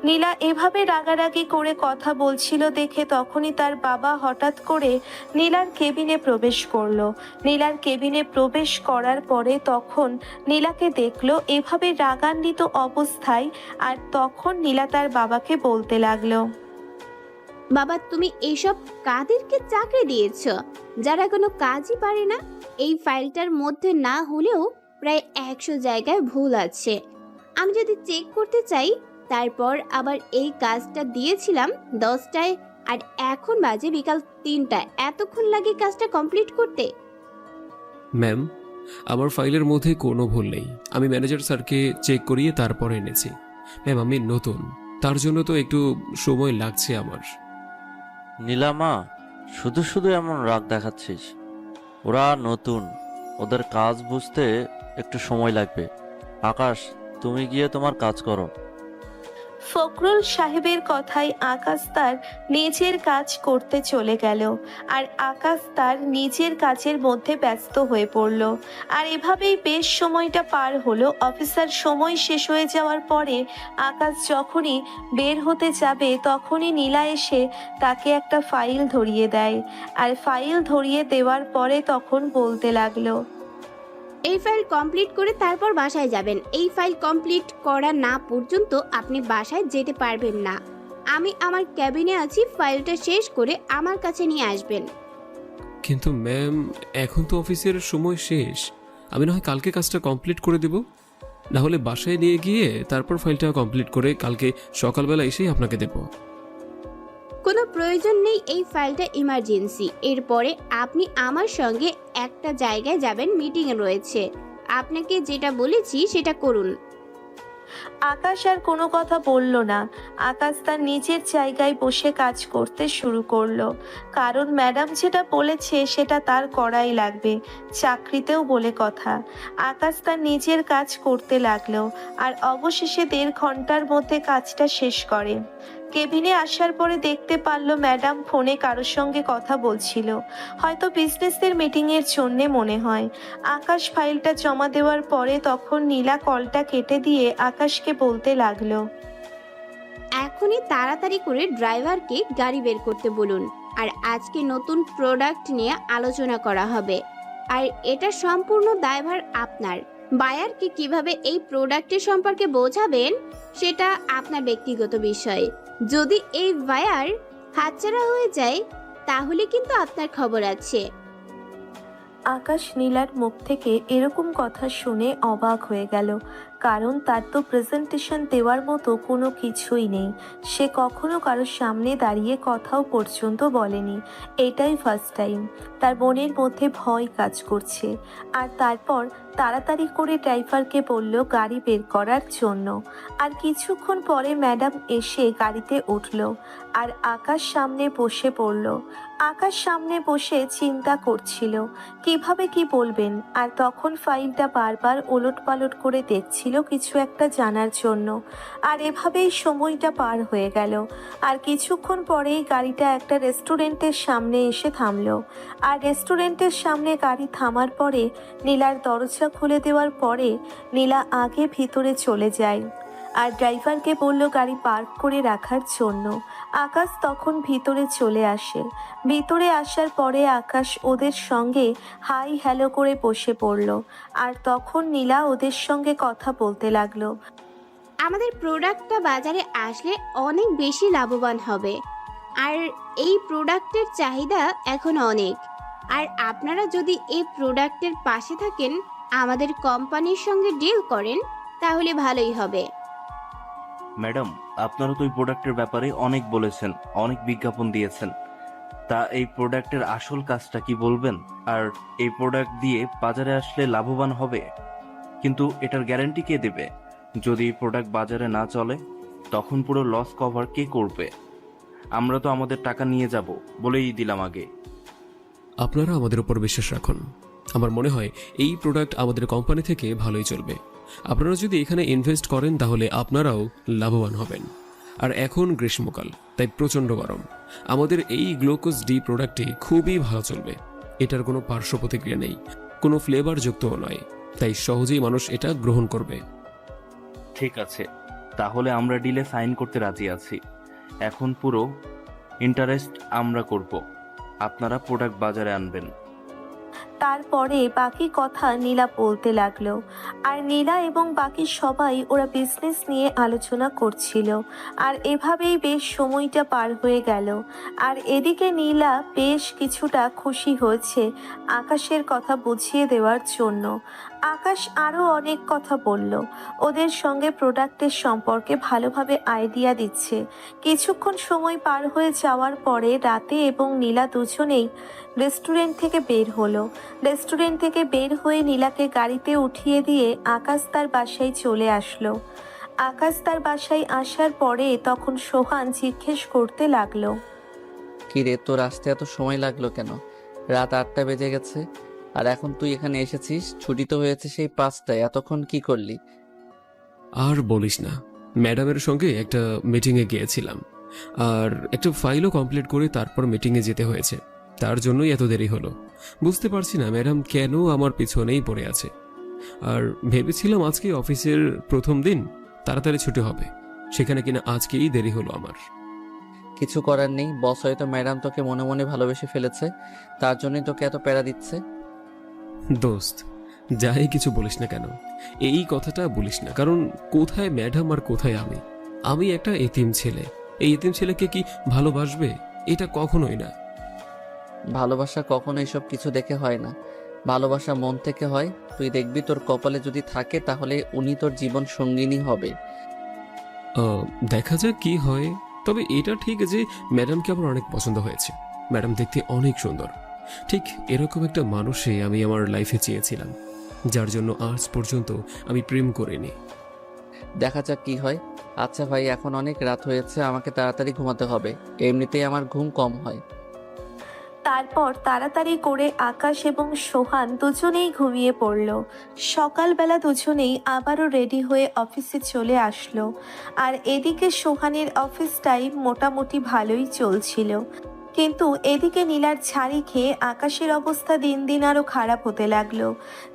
নীলা এভাবে রাগারাগি করে কথা বলছিল দেখে তখনই তার বাবা হঠাৎ করে নীলার কেবিনে প্রবেশ করলো। নীলার কেবিনে প্রবেশ করার পরে তখন নীলাকে দেখলো এভাবে রাগান্বিত অবস্থায়, আর তখন নীলা তার বাবাকে বলতে লাগলো, বাবা, তুমি এইসব কাদেরকে চাকরি দিয়েছ যারা কোনো কাজই পারে না? এই ফাইলটার মধ্যে না হলেও প্রায় 100 জায়গায় ভুল আছে। আমি যদি চেক করতে চাই, তারপর আবার এই কাজটা দিয়েছিলাম 10টায়, আর এখন বাজে বিকাল 3টায়। এতক্ষণ লাগে কাজটা কমপ্লিট করতে? ম্যাম, আমার ফাইলের মধ্যে কোনো ভুল নেই। আমি ম্যানেজার স্যারকে চেক করিয়ে তারপর এনেছি। ম্যাম, আমি নতুন, তার জন্য তো একটু সময় লাগছে আমার। নীলামা, শুধু শুধু এমন রাগ দেখাচ্ছিস। ওরা নতুন, ওদের কাজ বুঝতে একটু সময় লাগবে। আকাশ, তুমি গিয়ে তোমার কাজ করো। ফখরুল সাহেবের কথায় আকাশ তার নিজের কাজ করতে চলে গেল, আর আকাশ তার নিজের কাজের মধ্যে ব্যস্ত হয়ে পড়ল। আর এভাবেই বেশ সময়টা পার হলো। অফিসার সময় শেষ হয়ে যাওয়ার পরে আকাশ যখনই বের হতে যাবে তখনই নীলা এসে তাকে একটা ফাইল ধরিয়ে দেয়, আর ফাইল ধরিয়ে দেওয়ার পরে তখন বলতে লাগলো, এই ফাইল কমপ্লিট করে তারপর বাসায় যাবেন। এই ফাইল কমপ্লিট করা না পর্যন্ত আপনি বাসায় যেতে পারবেন না। আমি আমার ক্যাবিনে আছি, ফাইলটা শেষ করে আমার কাছে নিয়ে আসবেন। কিন্তু ম্যাম, এখন তো অফিসের সময় শেষ। আমি না হয় কালকে কাজটা কমপ্লিট করে দেব, না হলে বাসায় নিয়ে গিয়ে তারপর ফাইলটা কমপ্লিট করে কালকে সকালবেলা এসেই আপনাকে দেব। কোনো প্রয়োজন নেই, এই ফাইলটা ইমার্জেন্সি। এরপরে আপনি আমার সঙ্গে একটা জায়গায় যাবেন, মিটিং রয়েছে। আপনাকে যেটা বলেছি সেটা করুন। আকাশ আর কোনো কথা বলল না। আকাশ তার নিজের জায়গায় বসে কাজ করতে শুরু করলো, কারণ ম্যাডাম যেটা বলেছে সেটা তার করাই লাগবে, চাকরিতেও বলে কথা। আকাশ তার নিজের কাজ করতে লাগলো, আর অবশেষে 1.5 ঘন্টার মধ্যে কাজটা শেষ করে। কেবিনে আসার পরে দেখতে পারলো ম্যাডাম ফোনে কারোর সঙ্গে কথা বলছিল, হয়তো বিজনেসের মিটিংয়ের জন্যে মনে হয়। আকাশ ফাইলটা জমা দেওয়ার পরে তখন নীলা কলটা কেটে দিয়ে আকাশকে বলতে লাগলো, এখনই তাড়াতাড়ি করে ড্রাইভারকে গাড়ি বের করতে বলুন, আর আজকে নতুন প্রোডাক্ট নিয়ে আলোচনা করা হবে, আর এটা সম্পূর্ণ দায়ভার আপনার। বায়ারকে কিভাবে এই প্রোডাক্টের সম্পর্কে বোঝাবেন সেটা আপনার ব্যক্তিগত বিষয়। যদি এই বায়ার হাতছাড়া হয়ে যায় তাহলে কিন্তু আপনার খবর আছে। আকাশ নীলার মুখ থেকে এরকম কথা শুনে অবাক হয়ে গেল, কারণ তার তো প্রেজেন্টেশন দেওয়ার মতো কোনো কিছুই নেই। সে কখনো কারোর সামনে দাঁড়িয়ে কথাও পর্যন্ত বলেনি, এটাই ফার্স্ট টাইম। তার মনের মধ্যে ভয় কাজ করছে। আর তারপর তাড়াতাড়ি করে ড্রাইভারকে বলল গাড়ি বের করার জন্য। আর কিছুক্ষণ পরে ম্যাডাম এসে গাড়িতে উঠল, আর আকাশ সামনে বসে পড়ল। আকাশ সামনে বসে চিন্তা করছিল কিভাবে কি বলবেন, আর তখন ফাইলটা বারবার ওলটপালট করে দেখছিল কিছু একটা জানার জন্য। আর এভাবেই সময়টা পার হয়ে গেল। আর কিছুক্ষণ পরেই গাড়িটা একটা রেস্টুরেন্টের সামনে এসে থামলো। আর রেস্টুরেন্টের সামনে গাড়ি থামার পরে নীলার দরজা খুলে দেওয়ার পরে নীলা আগে ভিতরে চলে যায় আর ড্রাইভারকে বলল গাড়ি পার্ক করে রাখার জন্য। আকাশ তখন ভিতরে চলে আসে। ভিতরে আসার পরে আকাশ ওদের সঙ্গে হাই হ্যালো করে বসে পড়ল। আর তখন নীলা ওদের সঙ্গে কথা বলতে লাগলো। আমাদের প্রোডাক্টটা বাজারে আসলে অনেক বেশি লাভবান হবে, আর এই প্রোডাক্টের চাহিদা এখন অনেক। আর আপনারা যদি এই প্রোডাক্টের পাশে থাকেন, আমাদের কোম্পানির সঙ্গে ডিল করেন, তাহলে ভালোই হবে। ম্যাডাম, আপনারা তো এই প্রোডাক্টের ব্যাপারে অনেক বলেছেন, অনেক বিজ্ঞাপন দিয়েছেন। তা এই প্রোডাক্টের আসল কাজটা কি বলবেন? আর এই প্রোডাক্ট দিয়ে বাজারে আসলে লাভবান হবে, কিন্তু এটার গ্যারান্টি কে দেবে? যদি এই প্রোডাক্ট বাজারে না চলে তখন পুরো লস কভার কে করবে? আমরা তো আমাদের টাকা নিয়ে যাব বলেই দিলাম আগে। আপনারা আমাদের উপর বিশ্বাস রাখুন। আমার মনে হয় এই প্রোডাক্ট আমাদের কোম্পানি থেকে ভালোই চলবে। আপনারা যদি এখানে ইনভেস্ট করেন তাহলে আপনারাও লাভবান হবেন। আর এখন গ্রীষ্মকাল, তাই প্রচণ্ড গরম। আমাদের এই গ্লুকোজ ডি প্রোডাক্টটি খুবই ভালো চলবে। এটার কোনো পার্শ্ব প্রতিক্রিয়া নেই, কোনো ফ্লেভার যুক্তও নয়, তাই সহজেই মানুষ এটা গ্রহণ করবে। ঠিক আছে, তাহলে আমরা ডিলে সাইন করতে রাজি আছি। এখন পুরো ইন্টারেস্ট আমরা করব, আপনারা প্রোডাক্ট বাজারে আনবেন। তারপরে বাকি কথা নীলা বলতে লাগলো। আর নীলা এবং বাকি সবাই ওরা বিজনেস নিয়ে আলোচনা করছিল। আর এভাবেই বেশ সময়টা পার হয়ে গেল। আর এদিকে নীলা বেশ কিছুটা খুশি হয়েছে আকাশের কথা বুঝিয়ে দেওয়ার জন্য। আকাশ আরও অনেক কথা বলল, ওদের সঙ্গে প্রোডাক্টের সম্পর্কে ভালোভাবে আইডিয়া দিচ্ছে। কিছুক্ষণ সময় পার হয়ে যাওয়ার পরে রাতে এবং নীলা দুজনেই রেস্টুরেন্ট থেকে বের হলো। রেস্টুরেন্ট থেকে বের হয়ে নীলাকে গাড়িতে উঠিয়ে দিয়ে আকাশ তার বাসায় চলে আসলো। আকাশ তার বাসায় আসার পরে তখন সোহান জিজ্ঞেস করতে লাগলো, কি রে, তোর আসতে এত সময় লাগলো কেন? রাত 8টা বেজে গেছে, আর এখন তুই এখানে এসেছিস? ছুটি তো হয়েছে সেই 5টায়, এতক্ষণ কি করলি? আর বলিস না, ম্যাডামের সঙ্গে একটা মিটিংয়ে গিয়েছিলাম, আর একটা ফাইলও কমপ্লিট করে তারপর মিটিংয়ে যেতে হয়েছে। তার জন্যই এত দেরি হলো। বুঝতে পারছি না ম্যাডাম কেন আমার পিছনেই পড়ে আছে। আর ভেবেছিলাম আজকে অফিসের প্রথম দিন, তাড়াতাড়ি ছুটি হবে, সেখানে কিনা আজকেই দেরি হলো আমার। কিছু করার নেই, বস হয়তো ম্যাডাম তোকে মনে মনে ভালোবেসে ফেলেছে, তার জন্যই তোকে এত প্যারা দিচ্ছে। দোস্ত, যাই কিছু বলিস না কেন, এই কথাটা বলিস না, কারণ কোথায় ম্যাডাম আর কোথায় আমি? আমি একটা এতিম ছেলে, এই এতিম ছেলেকে কি ভালোবাসবে? এটা কখনোই না। ভালোবাসা কখনো এসব কিছু দেখে হয় না, ভালোবাসা মন থেকে হয়। তুই দেখবি তোর কপালে যদি থাকে তাহলে উনি তোর জীবন সঙ্গিনী হবে। দেখা যাক কি হয়। তবে এটা ঠিক যে ম্যাডামকে আমার অনেক পছন্দ হয়েছে। ম্যাডাম দেখতে অনেক সুন্দর। ঠিক এরকম একটা মানুষই আমি আমার লাইফে চেয়েছিলাম, যার জন্য আজ পর্যন্ত আমি প্রেম করিনি। দেখা যাক কি হয়। আচ্ছা ভাই, এখন অনেক রাত হয়েছে, আমাকে তাড়াতাড়ি ঘুমাতে হবে, এমনিতেই আমার ঘুম কম হয়। তারপর তাড়াতাড়ি করে আকাশ এবং সোহান দুজনেই ঘুমিয়ে পড়ল। সকালবেলা দুজনেই আবারও রেডি হয়ে অফিসে চলে আসলো। আর এদিকে সোহানের অফিস টাইম মোটামুটি ভালোই চলছিল, কিন্তু এদিকে নীলার ছাড়ি খেয়ে আকাশের অবস্থা দিন দিন আরও খারাপ হতে লাগলো।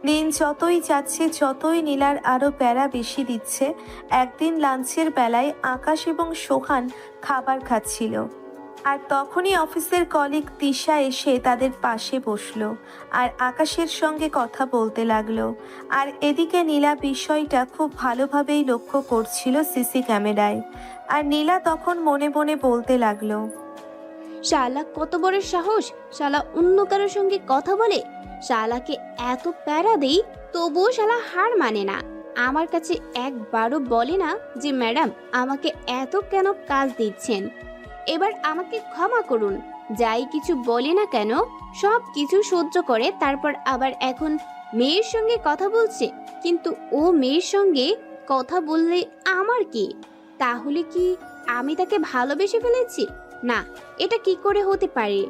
দিন যতই যাচ্ছে ততই নীলার আরও প্যারা বেশি দিচ্ছে। একদিন লাঞ্চের বেলায় আকাশ এবং সোহান খাবার খাচ্ছিল, আর তখনই অফিসের কলিগ তিশা এসে তাদের পাশে বসলো আর আকাশের সঙ্গে কথা বলতে লাগলো। আর এদিকে নীলা বিষয়টা খুব ভালোভাবেই লক্ষ্য করছিল সিসি ক্যামেরায়। আর নীলা তখন মনে মনে বলতে লাগলো, শালা কত বড় সাহস, শালা অন্য কারোর সঙ্গে কথা বলে। শালাকে এত প্যারা দেই, তবুও শালা হার মানে না। আমার কাছে একবারও বলে না যে ম্যাডাম আমাকে এত কেন কাজ দিচ্ছেন। এবার আমাকে ক্ষমা করুন। যাই কিছু বলে না কেন সব কিছু সহ্য করে, তারপর আবার এখন মেয়ের সঙ্গে কথা বলছে। কিন্তু ও মেয়ের সঙ্গে কথা বললে আমার কি? তাহলে কি আমি তাকে ভালোবেসে ফেলেছি? না, এটা কি করে হতে পারে?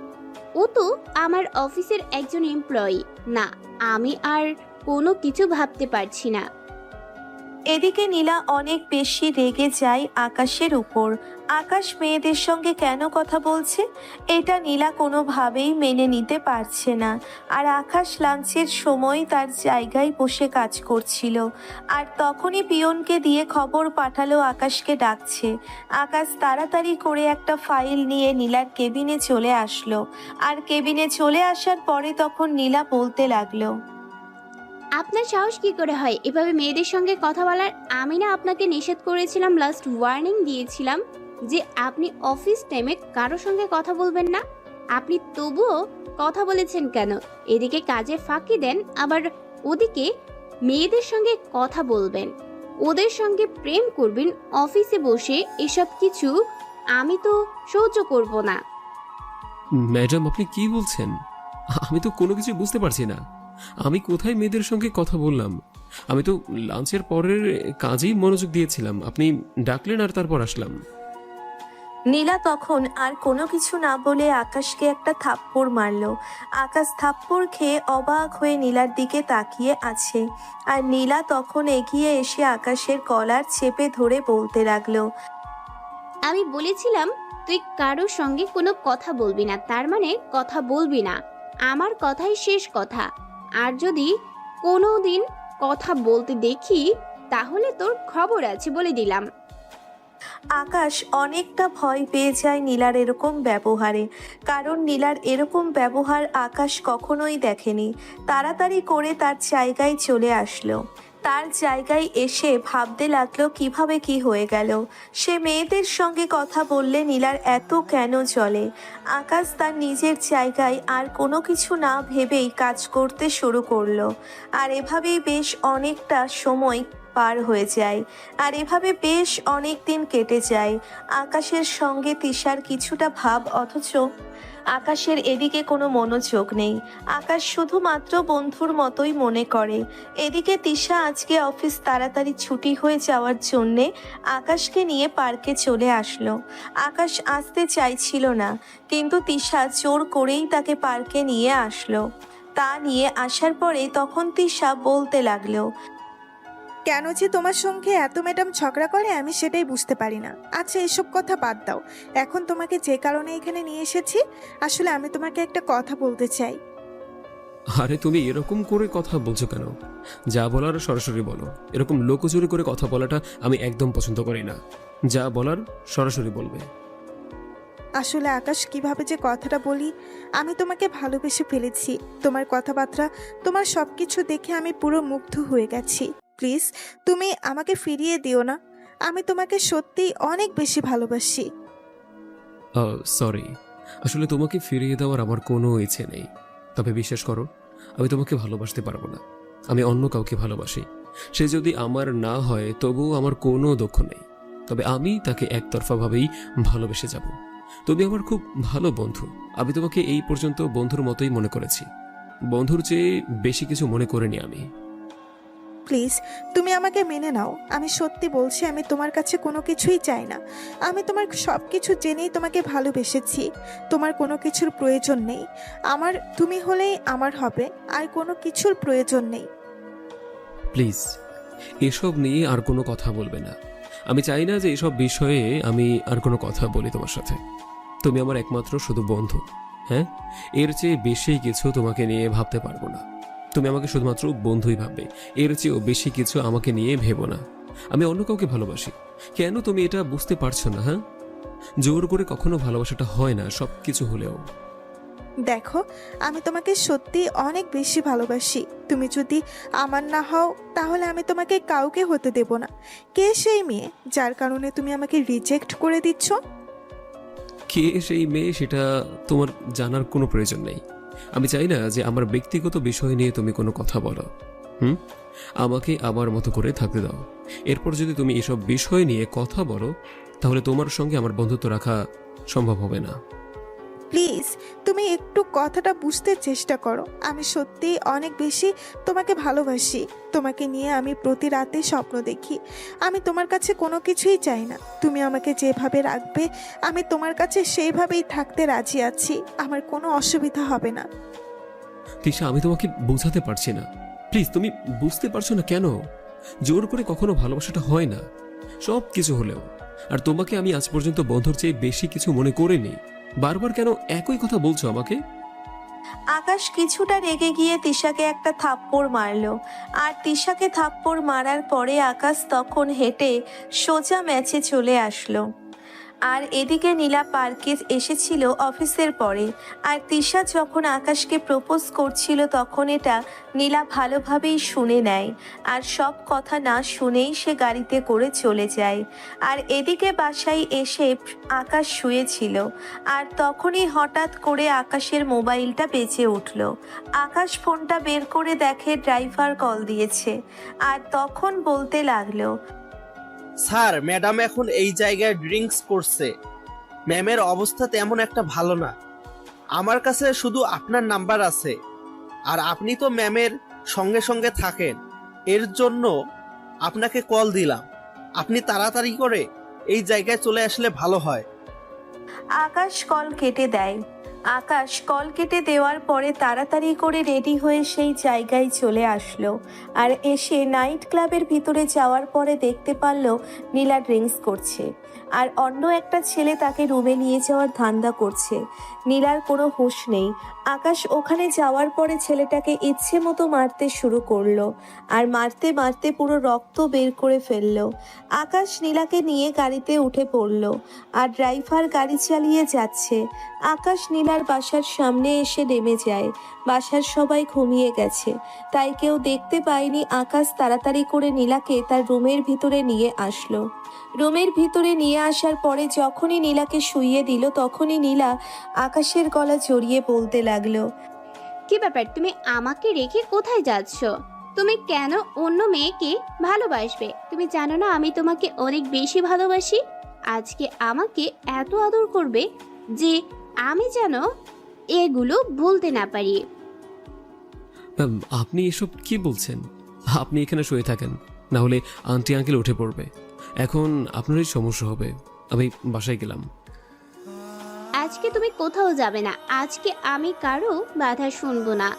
ও তো আমার অফিসের একজন এমপ্লয়ি। না, আমি আর কোনো কিছু ভাবতে পারছি না। এদিকে নীলা অনেক বেশি রেগে যায় আকাশের উপর। আকাশ মেয়েদের সঙ্গে কেন কথা বলছে এটা নীলা কোনোভাবেই মেনে নিতে পারছে না। আর আকাশ লাঞ্চের সময় তার জায়গায় বসে কাজ করছিল, আর তখনই পিয়নকে দিয়ে খবর পাঠালো আকাশকে ডাকছে। আকাশ তাড়াতাড়ি করে একটা ফাইল নিয়ে নীলার কেবিনে চলে আসলো। আর কেবিনে চলে আসার পরে তখন নীলা বলতে লাগলো, আপনার সাহস কি করে হয় এভাবে মেয়েদের সঙ্গে কথা বলার? আমি না আপনাকে নিষেধ করেছিলাম, লাস্ট ওয়ার্নিং দিয়েছিলাম যে আপনি অফিস টাইমে কারো সঙ্গে কথা বলবেন না। আপনি তবুও কথা বলেছেন কেন? এদিকে কাজে ফাঁকি দেন, আবার ওদিকে মেয়েদের সঙ্গে কথা বলবেন, ওদের সঙ্গে প্রেম করবেন অফিসে বসে। এসব কিছু আমি তো সহ্য করব না। ম্যাডাম, আপনি কি বলছেন? আমি তো কোনো কিছু বুঝতে পারছি না। আমি কোথায় মেয়েদের সঙ্গে কথা বললাম? আমি তো লাঞ্চের পরের কাজেই মনোযোগ দিয়েছিলাম। আপনি ডাকলেন আর তারপর আসলাম। নীলা তখন আর কোনো কিছু না বলে আকাশকে একটা থাপ্পড় মারলো। আকাশ থাপ্পড় খেয়ে অবাক হয়ে নীলার দিকে তাকিয়ে আছে। আর নীলা তখন এগিয়ে এসে আকাশের কলার চেপে ধরে বলতে লাগলো, আমি বলেছিলাম তুই কারোর সঙ্গে কোনো কথা বলবি না, তার মানে কথা বলবি না। আমার কথাই শেষ কথা। আর যদি কোনো দিন কথা বলতে দেখি তাহলে তোর খবর আছে, বলে দিলাম। আকাশ অনেকটা ভয় পেয়ে যায় নীলার এরকম ব্যবহারে, কারণ নীলার এরকম ব্যবহার আকাশ কখনোই দেখেনি। তাড়াতাড়ি করে তার জায়গায় চলে আসলো। তার জায়গায় এসে ভাবতে লাগলো কিভাবে কি হয়ে গেল। সে মেয়েদের সঙ্গে কথা বললে নীলার এত কেন চলে। আকাশ তার নিজের জায়গায় আর কোনো কিছু না ভেবেই কাজ করতে শুরু করলো। আর এভাবেই বেশ অনেকটা সময় পার হয়ে যায়। আর এভাবে বেশ অনেক দিন কেটে যায়। আকাশের সঙ্গে তিশার কিছুটা ভাব, অথচ আকাশের এদিকে কোনো মনোযোগ নেই। আকাশ শুধুমাত্র বন্ধুর মতোই মনে করে। এদিকে তিশা আজকে অফিস তাড়াতাড়ি ছুটি হয়ে যাওয়ার জন্যে আকাশকে নিয়ে পার্কে চলে আসলো। আকাশ আসতে চাইছিল না, কিন্তু তিশা জোর করেই তাকে পার্কে নিয়ে আসলো। তা নিয়ে আসার পরে তখন তিশা বলতে লাগলো, কেন যে তোমার সঙ্গে এত ম্যাডাম ঝগড়া করে আমি সেটাই বুঝতে পারি না। আচ্ছা, এসব কথা বাদ দাও। এখন তোমাকে যে কারণে এখানে নিয়ে এসেছি, আসলে আমি তোমাকে একটা কথা বলতে চাই। আরে তুমি এরকম করে কথা বলছো কেন? যা বলার সরাসরি বলো। এরকম লোকচুরি করে কথা বলাটা আমি একদম পছন্দ করি না। যা বলার সরাসরি বলবে। আসলে আকাশ, কিভাবে যে কথাটা বলি, আমি তোমাকে ভালোবেসে ফেলেছি। তোমার কথাবার্তা, তোমার সব কিছু দেখে আমি পুরো মুগ্ধ হয়ে গেছি। প্লিজ তুমি আমাকে ফিরিয়ে দিও না। আমি তোমাকে সত্যিই অনেক বেশি ভালোবাসি। সরি, আসলে তোমাকে ফিরিয়ে দেওয়ার আমার কোনো ইচ্ছে নেই। তবে বিশ্বাস করো, আমি তোমাকে ভালোবাসতে পারবো না। আমি অন্য কাউকে ভালোবাসি। সে যদি আমার না হয় তবুও আমার কোনো দুঃখ নেই। তবে আমি তাকে একতরফাভাবেই ভালোবেসে যাব। তুমি আমার খুব ভালো বন্ধু। আমি তোমাকে এই পর্যন্ত বন্ধুর মতোই মনে করেছি। বন্ধুর চেয়ে বেশি কিছু মনে করিনি আমি। প্লিজ তুমি আমাকে মেনে নাও। আমি সত্যি বলছি, আমি তোমার কাছে কোনো কিছুই চাই না। আমি তোমার সব কিছু জেনেই তোমাকে ভালোবেসেছি। তোমার কোনো কিছুর প্রয়োজন নেই। আমার তুমি হলেই আমার হবে, আর কোনো কিছুর প্রয়োজন নেই। প্লিজ এসব নিয়ে আর কোনো কথা বলবে না। আমি চাই না যে এসব বিষয়ে আমি আর কোনো কথা বলি তোমার সাথে। তুমি আমার একমাত্র শুধু বন্ধু। হ্যাঁ, এর চেয়ে বেশি কিছু তোমাকে নিয়ে ভাবতে পারবো না। তুমি আমাকে শুধুমাত্র বন্ধুই ভাববে, এর চেয়েও বেশি কিছু আমাকে নিয়ে ভেবো না। আমি অন্য কাউকে ভালোবাসি। কেন তুমি এটা বুঝতে পারছো না? হ্যাঁ, জোর করে কখনো ভালোবাসাটা হয় না, সব কিছু হলেও। দেখো, আমি তোমাকে সত্যি অনেক বেশি ভালোবাসি। তুমি যদি আমার না হও তাহলে আমি তোমাকে কাউকে হতে দেব না। কে সেই মেয়ে যার কারণে তুমি আমাকে রিজেক্ট করে দিচ্ছ? কে সেই মেয়ে সেটা তোমার জানার কোনো প্রয়োজন নেই। আমি চাই না যে আমার ব্যক্তিগত বিষয় নিয়ে তুমি কোনো কথা বলো। আমাকে আমার মতো করে থাকতে দাও। এরপর যদি তুমি এসব বিষয় নিয়ে কথা বলো তাহলে তোমার সঙ্গে আমার বন্ধুত্ব রাখা সম্ভব হবে না। প্লিজ তুমি একটু কথাটা বুঝতে চেষ্টা করো। আমি সত্যিই অনেক বেশি তোমাকে ভালোবাসি। তোমাকে নিয়ে আমি প্রতি রাতে স্বপ্ন দেখি। আমি তোমার কাছে কোনো কিছুই চাই না। তুমি আমাকে যেভাবে রাখবে আমি তোমার কাছে সেইভাবেই থাকতে রাজি আছি। আমার কোনো অসুবিধা হবে না। তিশা, আমি তোমাকে বোঝাতে পারছি না। প্লিজ, তুমি বুঝতে পারছো না কেন? জোর করে কখনো ভালোবাসাটা হয় না, সব কিছু হলেও। আর তোমাকে আমি আজ পর্যন্ত বন্ধুর চেয়ে বেশি কিছু মনে করিনি। বারবার কেন একই কথা বলছো আমাকে? আকাশ কিছুটা রেগে গিয়ে তিশাকে একটা থাপ্পড় মারলো। আর তিশাকে থাপ্পড় মারার পরে আকাশ তখন হেঁটে সোজা ম্যাচে চলে আসলো। আর এদিকে নীলা পার্কে এসেছিল অফিসের পরে। আর তিশা যখন আকাশকে প্রপোজ করছিল তখন এটা নীলা ভালোভাবেই শুনে নেয়। আর সব কথা না শুনেই সে গাড়িতে করে চলে যায়। আর এদিকে বাসায় এসে আকাশ শুয়েছিল। আর তখনই হঠাৎ করে আকাশের মোবাইলটা বেজে উঠল। আকাশ ফোনটা বের করে দেখে ড্রাইভার কল দিয়েছে। আর তখন বলতে লাগলো, স্যার, ম্যাডাম এখন এই জায়গায় ড্রিঙ্কস করছে। ম্যামের অবস্থা তেমন একটা ভালো না। আমার কাছে শুধু আপনার নাম্বার আছে, আর আপনি তো ম্যামের সঙ্গে সঙ্গে থাকেন, এর জন্য আপনাকে কল দিলাম। আপনি তাড়াতাড়ি করে এই জায়গায় চলে আসলে ভালো হয়। আকাশ কল কেটে দেয়। আকাশ কল কেটে দেওয়ার পরে তাড়াতাড়ি করে রেডি হয়ে সেই জায়গায় চলে আসলো। আর এসে নাইট ক্লাবের ভিতরে যাওয়ার পরে দেখতে পারল নীলা ড্রিঙ্কস করছে। আর অন্য একটা ছেলে তাকে রুমে নিয়ে যাওয়ার ধান্দা করছে। নীলার কোনো হুঁশ নেই। আকাশ ওখানে যাওয়ার পরে ছেলেটাকে ইচ্ছে মতো মারতে শুরু করলো। আর মারতে মারতে পুরো রক্ত বের করে ফেললো। আকাশ নীলাকে নিয়ে গাড়িতে উঠে পড়লো। আর ড্রাইভার গাড়ি চালিয়ে যাচ্ছে। আকাশ নীলার বাসার সামনে এসে নেমে যায়। বাসার সবাই ঘুমিয়ে গেছে, তাই কেউ দেখতে পায়নি। আকাশ তাড়াতাড়ি করে নীলাকে তার রুমের ভিতরে নিয়ে আসলো। রুমের ভিতরে নিয়ে আসার পরে যখনই নীলাকে শুইয়ে দিল তখনই নীলা আকাশের গলা জড়িয়ে বলতে লাগলো, কি ব্যাপার, তুমি আমাকে রেখে কোথায় যাচ্ছ? তুমি কেন অন্য মেয়েকে ভালোবাসবে? তুমি জানো না আমি তোমাকে অনেক বেশি ভালোবাসি। আজকে আমাকে এত আদর করবে যে আমি যেন এগুলো ভুলতে না পারি। ম্যাম, আপনি এসব কি বলছেন? আপনি এখানে শুয়ে থাকেন, না হলে আন্টি আঙ্কেল উঠে পড়বে। এখন আপনারই সমস্যা হবে। আমি বাসায় গেলাম। আজকে তুমি কোথাও যাবে না। আজকে আমি কারো বাধা শুনবো না।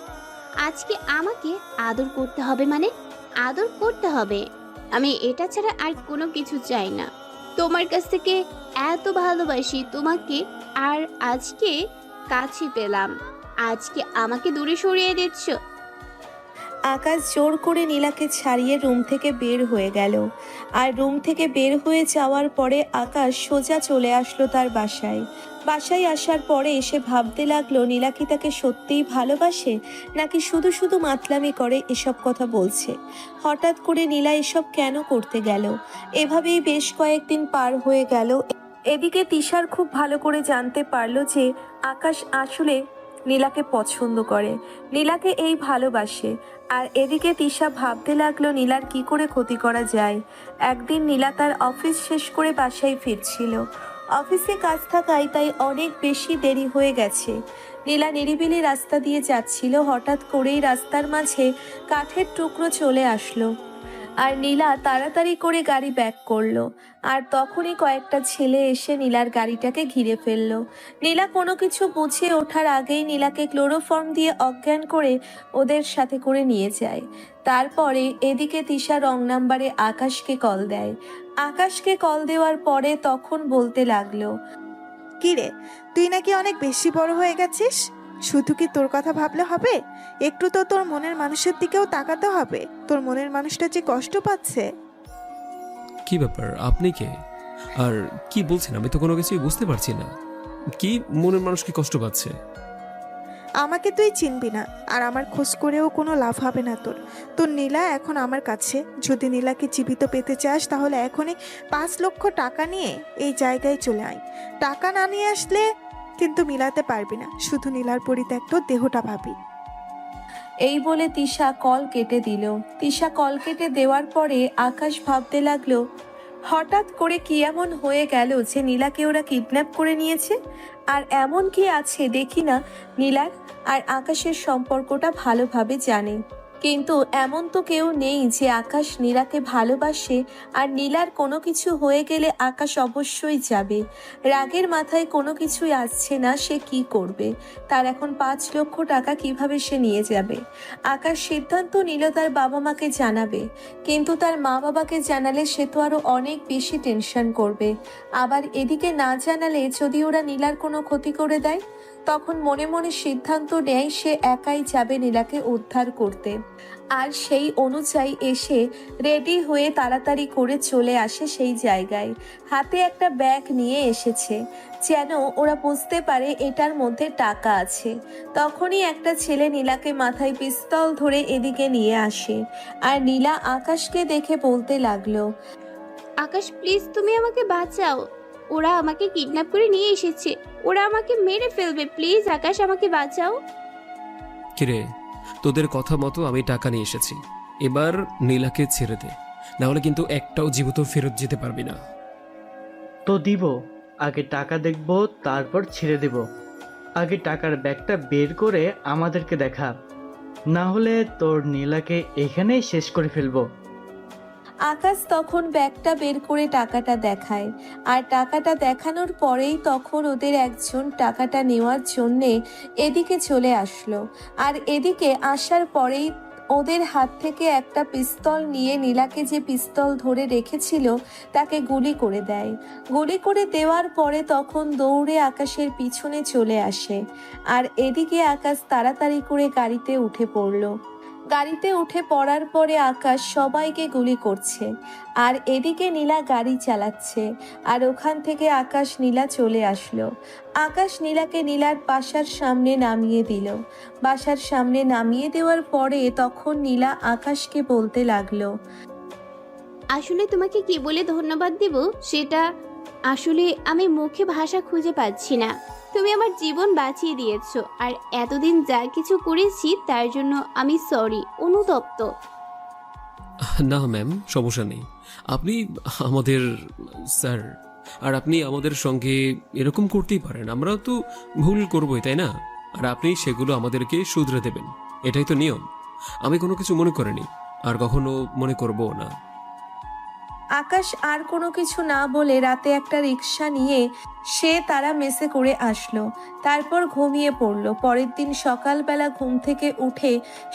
আজকে আমাকে আদর করতে হবে, মানে আদর করতে হবে। আমি এটা ছাড়া আর কোনো কিছু চাই না। তোমার কাছ থেকে এত ভালোবাসি তোমাকে, আর আজকে কাছে পেলাম, আজকে আমাকে দূরে সরিয়ে দিচ্ছ। আকাশ জোর করে নীলাকে ছাড়িয়ে রুম থেকে বের হয়ে গেল। আর রুম থেকে বের হয়ে যাওয়ার পরে আকাশ সোজা চলে আসলো তার বাসায়। বাসায় আসার পরে এসে ভাবতে লাগলো নীলা কি তাকে সত্যিই ভালোবাসে, নাকি শুধু শুধু মাতলামি করে এসব কথা বলছে। হঠাৎ করে নীলা এসব কেন করতে গেল? এভাবেই বেশ কয়েকদিন পার হয়ে গেল। এদিকে তিশার খুব ভালো করে জানতে পারলো যে আকাশ আসলে নীলাকে পছন্দ করে, নীলাকে এই ভালোবাসে। আর এদিকে তিশা ভাবতে লাগলো নীলার কি করে ক্ষতি করা যায়। একদিন নীলা তার অফিস শেষ করে বাসায় ফিরছিল। অফিসে কাজ থাকায় তাই অনেক বেশি দেরি হয়ে গেছে। নীলা নিরিবিলি রাস্তা দিয়ে যাচ্ছিল। হঠাৎ করেই রাস্তার মাঝে কাঠের টুকরো চলে আসলো। আর নীলা তাড়াতাড়ি করে গাড়ি ব্যাক করলো। আর তখনই কয়েকটা ছেলে এসে নীলার গাড়িটাকে ঘিরে ফেললো। নীলা কোনো কিছু বুঝে ওঠার আগেই নীলাকে ক্লোরোফর্ম দিয়ে অজ্ঞান করে ওদের সাথে করে নিয়ে যায়। তারপরে এদিকে তিশা রং নাম্বারে আকাশকে কল দেয়। আকাশকে কল দেওয়ার পরে তখন বলতে লাগলো, কিরে, তুই নাকি অনেক বেশি বড় হয়ে গেছিস। শুধু কি তোর কথা ভাবলে হবে? একটু তো তোর মনের মানুষের দিকেও তাকাতে হবে। তোর মনের মানুষটা যে কষ্ট পাচ্ছে। কি ব্যাপার, আপনি কে? আর কি বলছেন? আমি তো কোনো কিছুই বুঝতে পারছি না। কি মনের মানুষ কি কষ্ট পাচ্ছে? আমাকে তুই চিনবি না, আর আমার খোঁজ করেও কোনো লাভ হবে না তোর। তোর নীলা এখন আমার কাছে। যদি নীলাকে জীবিত পেতে চাস তাহলে এখনই 5 লক্ষ টাকা নিয়ে এই জায়গায় চলে আয়। টাকা না নিয়ে আসলে কিন্তু মিলাতে পারবি না। শুধু নীলার পরিত্যক্ত দেহটা ভাবি। এই বলে তিশা কল কেটে দিল। তিশা কল কেটে দেওয়ার পরে আকাশ ভাবতে লাগলো হঠাৎ করে কি এমন হয়ে গেল যে নীলাকে ওরা কিডন্যাপ করে নিয়েছে? আর এমন কি আছে দেখি না নীলার আর আকাশের সম্পর্কটা ভালোভাবে জানে, কিন্তু এমন তো কেউ নেই যে আকাশ নীলাকে ভালোবাসে। আর নীলার কোনো কিছু হয়ে গেলে আকাশ অবশ্যই যাবে। রাগের মাথায় কোনো কিছুই আসছে না, সে কি করবে? তার এখন 5 লক্ষ টাকা কিভাবে সে নিয়ে যাবে? আকাশ সিদ্ধান্ত নিল তার বাবা মাকে জানাবে, কিন্তু তার মা বাবাকে জানালে সে তো আরো অনেক বেশি টেনশন করবে। আবার এদিকে না জানালে যদি ওরা নীলার কোনো ক্ষতি করে দেয়, তখন মনে মনে সিদ্ধান্ত নেয় সে একাই যাবে নীলাকে উদ্ধার করতে। আর সেই অনুযায়ী এসে রেডি হয়ে তাড়াতাড়ি করে চলে আসে সেই জায়গায়। হাতে একটা ব্যাগ নিয়ে এসেছে, যেন ওরা বুঝতে পারে এটার মধ্যে টাকা আছে। তখনই একটা ছেলে নীলাকে মাথায় পিস্তল ধরে এদিকে নিয়ে আসে। আর নীলা আকাশকে দেখে বলতে লাগলো, আকাশ প্লিজ তুমি আমাকে বাঁচাও, ওরা আমাকে কিডন্যাপ করে নিয়ে এসেছে, ওরা আমাকে মেরে ফেলবে, প্লিজ আকাশ আমাকে বাঁচাও। কিরে, তোদের কথা মতো আমি টাকা নিয়ে এসেছি, এবার নীলাকে ছেড়ে দে, নাহলে কিন্তু একটাও জীবিত ফেরত যেতে পারবি না। তো দিব, আগে টাকা দেখব, তারপর ছেড়ে দেব। আগে টাকার ব্যাগটা বের করে আমাদেরকে দেখা, না হলে তোর নীলাকে এখানেই শেষ করে ফেলবো। আকাশ তখন ব্যাগটা বের করে টাকাটা দেখায়। আর টাকাটা দেখানোর পরেই তখন ওদের একজন টাকাটা নেওয়ার জন্যে এদিকে চলে আসলো। আর এদিকে আসার পরেই ওদের হাত থেকে একটা পিস্তল নিয়ে নীলাকে যে পিস্তল ধরে রেখেছিল তাকে গুলি করে দেয়। গুলি করে দেওয়ার পরে তখন দৌড়ে আকাশের পিছনে চলে আসে। আর এদিকে আকাশ তাড়াতাড়ি করে গাড়িতে উঠে পড়ল। গাড়িতে উঠে পড়ার পরে আকাশ সবাইকে গুলি করছে। আর এদিকে নীলা গাড়ি চালাচ্ছে। আর ওখান থেকে আকাশ নীলা চলে আসলো। আকাশ নীলাকে নীলার বাসার সামনে নামিয়ে দিল। বাসার সামনে নামিয়ে দেওয়ার পরে তখন নীলা আকাশকে বলতে লাগলো, আসলে তোমাকে কি বলে ধন্যবাদ দেব সেটা আসলে আমি মুখে ভাষা খুঁজে পাচ্ছি না। তুমি আমার জীবন বাঁচিয়ে দিয়েছো, আর এতদিন যা কিছু করেছি তার জন্য আমি সরি, অনুতপ্ত। না ম্যাম, সমস্যা নেই, আপনি আমাদের স্যার, আর আপনি আমাদের সঙ্গে এরকম করতেই পারেন, আমরা তো ভুল করবই, তাই না? আর আপনি সেগুলো আমাদেরকে শুধরে দেবেন, এটাই তো নিয়ম। আমি কোনো কিছু মনে করিনি, আর কখনো মনে করবো না। আকাশ আর কোনো কিছু না বলে রাতে একটা রিক্সা নিয়ে সে তারা মেসে করে আসলো। তারপর ঘুমিয়ে পড়লো। পরের দিন সকালবেলা ঘুম থেকে উঠে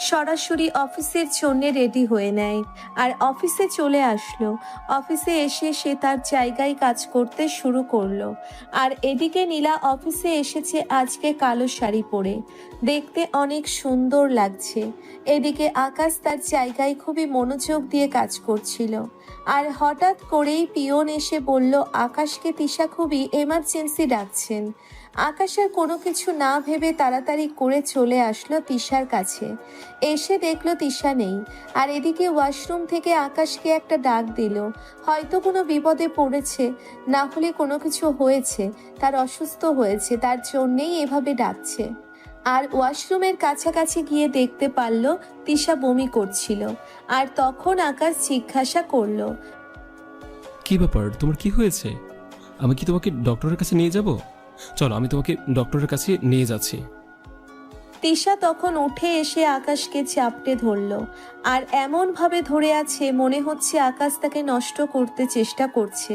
সরাসরি অফিসের জন্য রেডি হয়ে নেয়। আর অফিসে চলে আসলো। অফিসে এসে সে তার জায়গায় কাজ করতে শুরু করলো। আর এদিকে নীলা অফিসে এসেছে আজকে কালো শাড়ি পরে, দেখতে অনেক সুন্দর লাগছে। এদিকে আকাশ তার জায়গায় খুবই মনোযোগ দিয়ে কাজ করছিল। আর হঠাৎ করেই পিয়ন এসে বলল আকাশকে তিশা খুবই এমার্জেন্সি ডাকছেন। আকাশ আর কোনো কিছু না ভেবে তাড়াতাড়ি করে চলে আসলো তিশার কাছে। এসে দেখলো তিশা নেই। আর এদিকে ওয়াশরুম থেকে আকাশকে একটা ডাক দিল। হয়তো কোনো বিপদে পড়েছে, না হলে কোনো কিছু হয়েছে, তার অসুস্থ হয়েছে, তার জন্যেই এভাবে ডাকছে। আর ওয়াশরুমের কাছাকাছি গিয়ে দেখতে পারল তিশা বমি করছিল। আর তখন আকাশ জিজ্ঞাসা করলো, কি ব্যাপার, তোমার কি হয়েছে? আমি কি তোমাকে ডক্টরের কাছে নিয়ে যাব? চলো, আমি তোমাকে ডক্টরের কাছে নিয়ে যাচ্ছি। তিশা তখন উঠে এসে আকাশকে চাপটে ধরল। আর এমনভাবে ধরে আছে মনে হচ্ছে আকাশ তাকে নষ্ট করতে চেষ্টা করছে।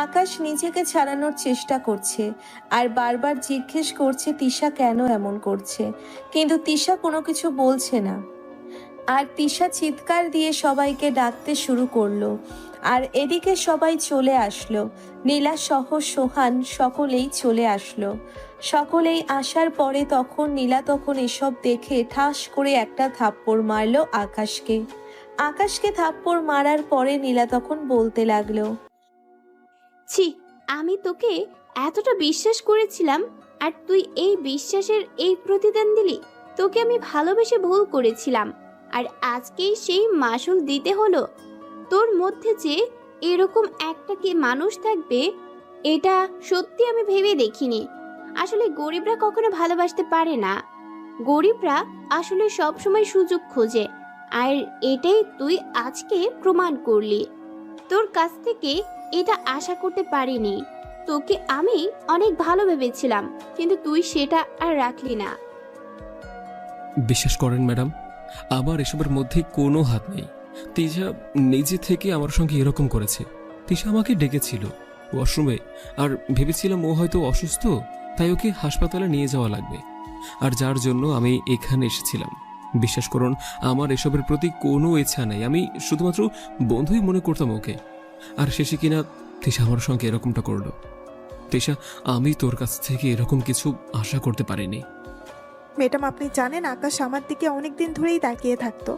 আকাশ নিজেকে ছাড়ানোর চেষ্টা করছে আর বারবার জিজ্ঞেস করছে তিশা কেন এমন করছে, কিন্তু তিশা কোনো কিছু বলছে না। আর তিশা চিৎকার দিয়ে সবাইকে ডাকতে শুরু করলো। আর এদিকে সবাই চলে আসলো, নীলা সহ সোহান সকলেই চলে আসলো। সকলেই আসার পরে তখন নীলা তখন এসব দেখে ঠাস করে একটা থাপ্পড় মারলো আকাশকে। আকাশকে থাপ্পড় মারার পরে নীলা তখন বলতে লাগলো, ছি, আমি তোকে এতটা বিশ্বাস করেছিলাম, আর তুই এই বিশ্বাসের এই প্রতিদান দিলি। তোকে আমি ভালোবেসে ভুল করেছিলাম, আর আজকেই সেই মাসুল দিতে হলো। তোর মধ্যে যে এরকম একটা কি মানুষ থাকবে, এটা সত্যি আমি ভেবে দেখিনি। আসলে গরিবরা কখনো ভালোবাসতে পারে না, গরিবরা আসলে সব সময় সুযোগ খোঁজে, আর এটাই তুই আজকে প্রমাণ করলি। তোর কাছ থেকে এটা আশা করতে পারিনি। তোকে আমি অনেক ভালো ভেবেছিলাম, কিন্তু তুই সেটা আর রাখলি না। বিশ্বাস করেন ম্যাডাম, আমার এসবের মধ্যে কোনো হাত নেই। তিশা নিজে থেকে আমার সঙ্গে এরকম করেছে। তিশা আমাকে ডেকেছিল ওয়াশরুমে, আর ভেবেছিলাম ও হয়তো অসুস্থ, তাই ওকে হাসপাতালে নিয়ে যাওয়া লাগবে, আর যার জন্য আমি এখানে এসেছিলাম। বিশ্বাস করুন, আমার এসবের প্রতি কোনো ইচ্ছা নেই। আমি শুধুমাত্র বন্ধুই মনে করতাম ওকে, আর শেষে কিনা তিশা আমার সঙ্গে এরকমটা করলো। তিশা, আমি তোর কাছ থেকে এরকম কিছু আশা করতে পারিনি। ম্যাডাম, আপনি জানেন আকাশ আমার দিকে অনেক দিন ধরেই তাকিয়ে থাকতো,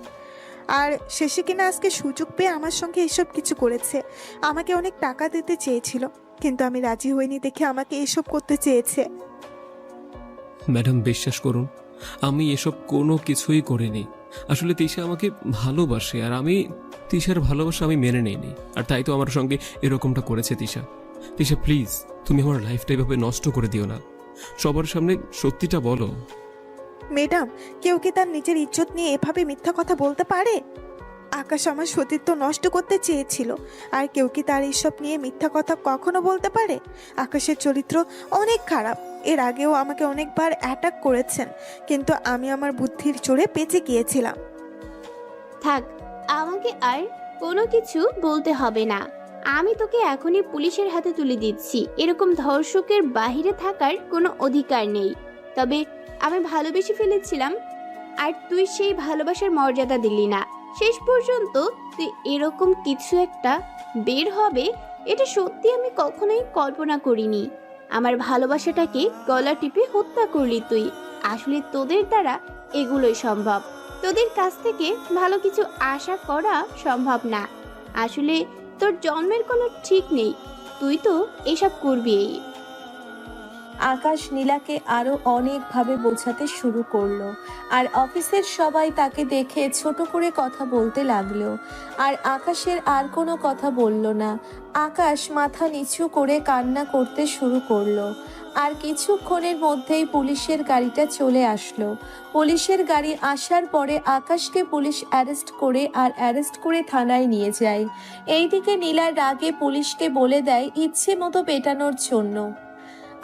আর শেষে কিনা আজকে সুযোগ পেয়ে আমার সঙ্গে এসব কিছু করেছে। আমাকে অনেক টাকা দিতে চেয়েছিল, কিন্তু আমি রাজি হইনি দেখে আমাকে এসব করতে চেয়েছে। ম্যাডাম, বিশ্বাস করুন, আমি এসব কোনো কিছুই করিনি। আসলে তিশা আমাকে ভালোবাসে, আর আমি তিশার ভালোবাসা আমি মেনে নিইনি, আর তাই তো আমার সঙ্গে এরকমটা করেছে তিশা। তিশা, প্লিজ, তুমি আমার লাইফটা এভাবে নষ্ট করে দিও না। সবার সামনে সত্যিটা বলো। ম্যাডাম, কেউ কি তার নিজের ইজ্জত নিয়ে এভাবে মিথ্যা কথা বলতে পারে? আকাশ আমার সতীত্ব নষ্ট করতে চেয়েছিল, আর কেউ কি তার এইসব নিয়ে মিথ্যা কথা কখনো বলতে পারে? আকাশের চরিত্র অনেক খারাপ। এর আগেও আমাকে অনেকবার অ্যাটাক করেছেন, কিন্তু আমি আমার বুদ্ধির জোরে বেঁচে গিয়েছিলাম। থাক, আমাকে আর কোনো কিছু বলতে হবে না। আমি তোকে এখনই পুলিশের হাতে তুলে দিচ্ছি। এরকম ধর্ষকের বাহিরে থাকার কোনো অধিকার নেই। তবে আমি ভালোবেসে ফেলেছিলাম, আর তুই সেই ভালোবাসার মর্যাদা দিলি না। শেষ পর্যন্ত তুই এরকম কিছু একটা বের হবে, এটা সত্যি আমি কখনোই কল্পনা করিনি। আমার ভালোবাসাটাকে গলা টিপে হত্যা করলি তুই। আসলে তোদের দ্বারা এগুলোই সম্ভব। তোদের কাছ থেকে ভালো কিছু আশা করা সম্ভব না। আসলে তোর জন্মের কোনো ঠিক নেই, তুই তো এসব করবি। আকাশ নীলাকে আরো অনেকভাবে বোঝাতে শুরু করলো, আর অফিসের সবাই তাকে দেখে ছোট করে কথা বলতে লাগলো। আর আকাশের আর কোনো কথা বলল না। আকাশ মাথা নিচু করে কান্না করতে শুরু করলো। আর কিছুক্ষণের মধ্যেই পুলিশের গাড়িটা চলে আসলো। পুলিশের গাড়ি আসার পরে আকাশকে পুলিশ অ্যারেস্ট করে থানায় নিয়ে যায়। এইদিকে নীলার রাগে পুলিশকে বলে দেয় ইচ্ছে মতো পেটানোর জন্য।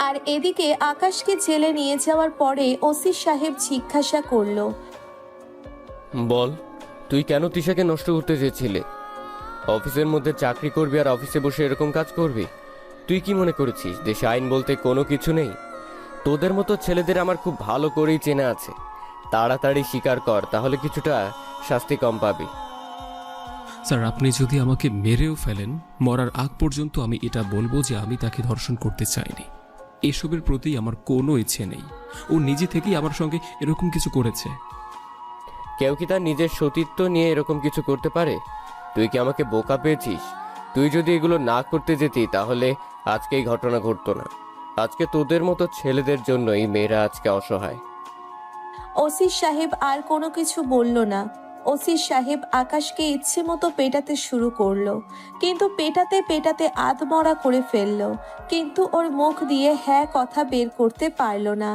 আর এদিকে আকাশকে জেলে নিয়ে যাওয়ার পরে ওসি সাহেব জিজ্ঞাসা করলো, বল, তুই কেন তিশাকে নষ্ট করতে চেয়েছিলে? অফিসের মধ্যে চাকরি করবি আর অফিসে বসে এরকম কাজ করবি? তুই কি মনে করেছিস দেশে আইন বলতে কোনো কিছু নেই? তোদের মতো ছেলেদের আমার খুব ভালো করেই চেনা আছে। তাড়াতাড়ি স্বীকার কর, তাহলে কিছুটা শাস্তি কম পাবি। স্যার, আপনি যদি আমাকে মেরেও ফেলেন, মরার আগ পর্যন্ত আমি এটা বলবো যে আমি তাকে ধর্ষণ করতে চাইনি। এসবের প্রতি আমার কোনো ইচ্ছে নেই। ও নিজে থেকেই আমার সঙ্গে এরকম কিছু করেছে। কেউ কি তার নিজের সতীত্ব নিয়ে এরকম কিছু করতে পারে? তুই কি আমাকে বোকা পেয়েছিস? তুই যদি এগুলো না করতে যেতি তাহলে আজকে এই ঘটনা ঘটতো না। আজকে তোদের মতো ছেলেদের জন্যই মেয়েরা আজকে অসহায়। ওসি সাহেব আর কোনো কিছু বলল না। ওসি সাহেব আকাশকে ইচ্ছে মতো পেটাতে শুরু করলো, কিন্তু পেটাতে পেটাতে আধমরা করে ফেললো, কিন্তু ওর মুখ দিয়ে হ্যাঁ কথা বের করতে পারলো না।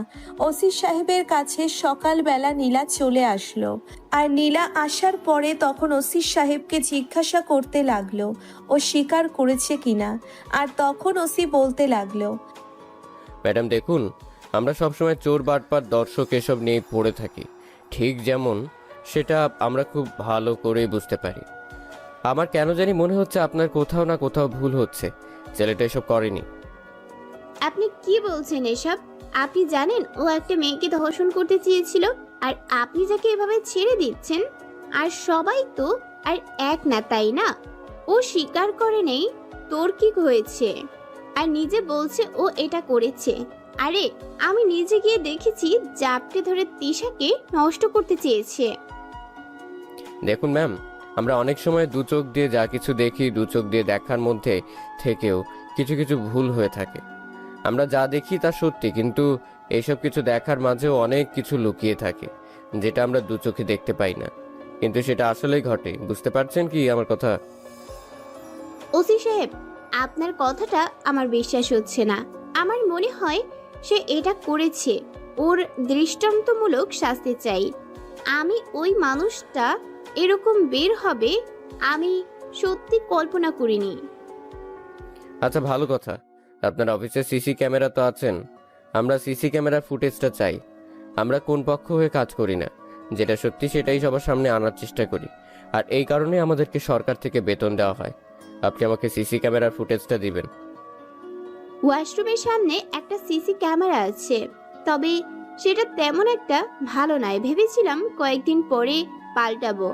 ওসি সাহেবের কাছে সকালবেলা নীলা চলে আসলো, আর নীলা আসার পরে তখন ওসি সাহেবকে জিজ্ঞাসা করতে লাগলো ও স্বীকার করেছে কিনা। আর তখন ওসি বলতে লাগলো, ম্যাডাম দেখুন, আমরা সবসময় চোর বাটপার দর্শক এসব নিয়ে পড়ে থাকি, ঠিক যেমন সেটা আমরা খুব ভালো করে বুঝতে পারি। আমার কেন জানি মনে হচ্ছে আপনার কোথাও না কোথাও ভুল হচ্ছে। ছেলেটা এসব করেনি। আপনি কি বলছেন এসব? আপনি জানেন ও একটা মেয়েকে ধর্ষণ করতে চেয়েছিল, আর আপনি যাকে এভাবে ছেড়ে দিচ্ছেন। আর সবাই তো আর এক না, তাই না? ও স্বীকার করে নেই তোর কি হয়েছে, আর নিজে বলছে ও এটা করেছে। আরে আমি নিজে গিয়ে দেখেছি জাপটে ধরে তিশাকে নষ্ট করতে চেয়েছে। দেখুন ম্যাম, আমরা অনেক সময় দু চোখ দিয়ে যা কিছু দেখি, দু চোখ দিয়ে দেখার মধ্যে থেকেও কিছু কিছু ভুল হয়ে থাকে। আমরা যা দেখি তা সত্যি, কিন্তু এইসব কিছু দেখার মাঝেও অনেক কিছু লুকিয়ে থাকে যেটা আমরা দু চোখে দেখতে পাই না, কিন্তু সেটা আসলেই ঘটে। বুঝতে পারছেন কি আমার কথা? ওসি সাহেব, আপনার কথাটা আমার বিশ্বাস হচ্ছে না। আমার মনে হয় সে এটা করেছে। ওর দৃষ্টান্তমূলক শাস্তি চাই। আমি ওই মানুষটা এরকম বের হবে আমি সত্যি কল্পনা করিনি। আচ্ছা, ভালো কথা। আপনার অফিসে সিসি ক্যামেরা তো আছেন, আমরা সিসি ক্যামেরার ফুটেজটা চাই। আমরা কোন পক্ষ হয়ে কাজ করি না, যেটা সত্যি সেটাই সবার সামনে আনার চেষ্টা করি, আর এই কারণে আমাদেরকে সরকার থেকে বেতন দেওয়া হয়। আপনি আমাকে সিসি ক্যামেরার ফুটেজটা দিবেন। ওয়াশরুমের সামনে একটা সিসি ক্যামেরা আছে, তবে সেটা তেমন একটা ভালো নয়। ভেবেছিলাম কয়েকদিন পরে পাল্টাবো।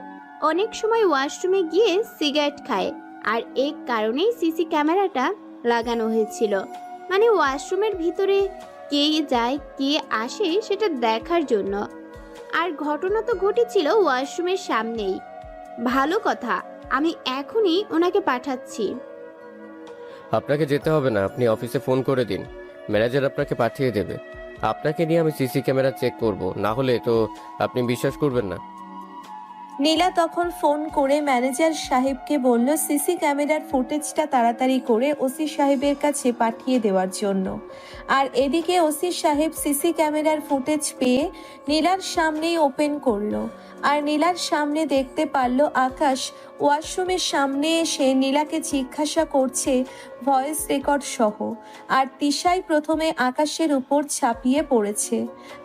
অনেক সময় ওয়াশরুমে গিয়ে সিগারেট খায়, আর এই কারণেই সিসি ক্যামেরাটা লাগানো হয়েছিল। মানে ওয়াশরুমের ভিতরে কে যায় কে আসে সেটা দেখার জন্য। আর ঘটনা তো ঘটেছিল ওয়াশরুমের সামনেই। ভালো কথা, আমি এখনই ওনাকে পাঠাচ্ছি। আপনাকে যেতে হবে না, আপনি অফিসে ফোন করে দিন, ম্যানেজার আপনাকে পাঠিয়ে দেবে। আপনাকে নিয়ে আমি সিসি ক্যামেরা চেক করব, না হলে তো আপনি বিশ্বাস করবেন না। নীলা তখন ফোন করে ম্যানেজার সাহেবকে বলল সিসি ক্যামেরার ফুটেজটা তাড়াতাড়ি করে ওসি সাহেবের কাছে পাঠিয়ে দেওয়ার জন্য। আর এদিকে ওসি সাহেব সিসি ক্যামেরার ফুটেজ পেয়ে নীলার সামনেই ওপেন করলো। আর নীলার সামনে দেখতে পারল আকাশ ওয়াশরুমের সামনে এসে নীলাকে জিজ্ঞাসা করছে ভয়েস রেকর্ড সহ। আর তিশাই প্রথমে আকাশের উপর ছাপিয়ে পড়েছে।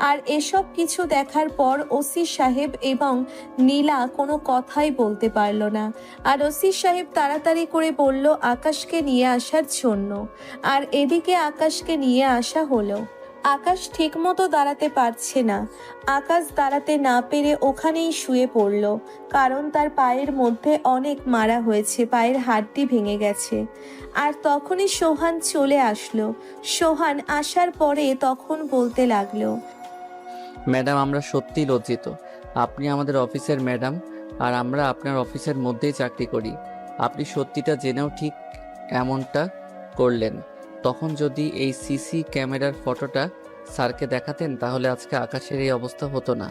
আর এসব কিছু দেখার পর ওসি সাহেব এবং নীলা কোনো কথাই বলতে পারল না। আর ওসি সাহেব তাড়াতাড়ি করে বলল আকাশকে নিয়ে আসার জন্য। আর এদিকে আকাশকে নিয়ে আসা হলো। আকাশ ঠিকমতো দাঁড়াতে পারছে না। আকাশ দাঁড়াতে না পেরে ওখানেই শুয়ে পড়ল, কারণ তার পায়ের মধ্যে অনেক মারা হয়েছে, পায়ের হাড়টি ভেঙে গেছে। আর তখনই সোহান চলে আসলো। সোহান আসার পরে তখন বলতে লাগলো, ম্যাডাম, আমরা সত্যিই লজ্জিত। আপনি আমাদের অফিসের ম্যাডাম, আর আমরা আপনার অফিসের মধ্যেই চাকরি করি। আপনি সত্যিটা জেনেও ঠিক এমনটা করলেন। তখন যদি এই সিসি ক্যামেরার ফটোটা স্যারকে দেখাতেন, তাহলে আজকে আকাশের এই অবস্থা হতো না।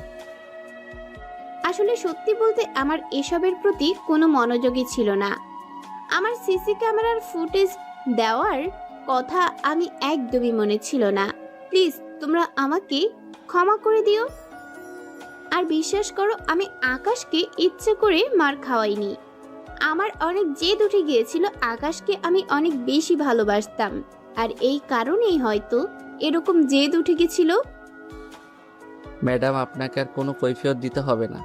আসলে সত্যি বলতে আমার এসবের প্রতি কোনো মনোযোগই ছিল না। আমার সিসি ক্যামেরার ফুটেজ দেওয়ার কথা আমি একদমই মনে ছিল না। প্লিজ তোমরা আমাকে ক্ষমা করে দিও। আর বিশ্বাস করো, আমি আকাশকে ইচ্ছে করে মার খাওয়াইনি। আমার অনেক জেদ উঠে গিয়েছিল। আকাশকে আমি অনেক বেশি ভালোবাসতাম, আর এই কারণেই হয়তো এরকম জেদ উঠে গেছিল। ম্যাডাম, আপনাকে আর কোনো কৈফিয়ত দিতে হবে না।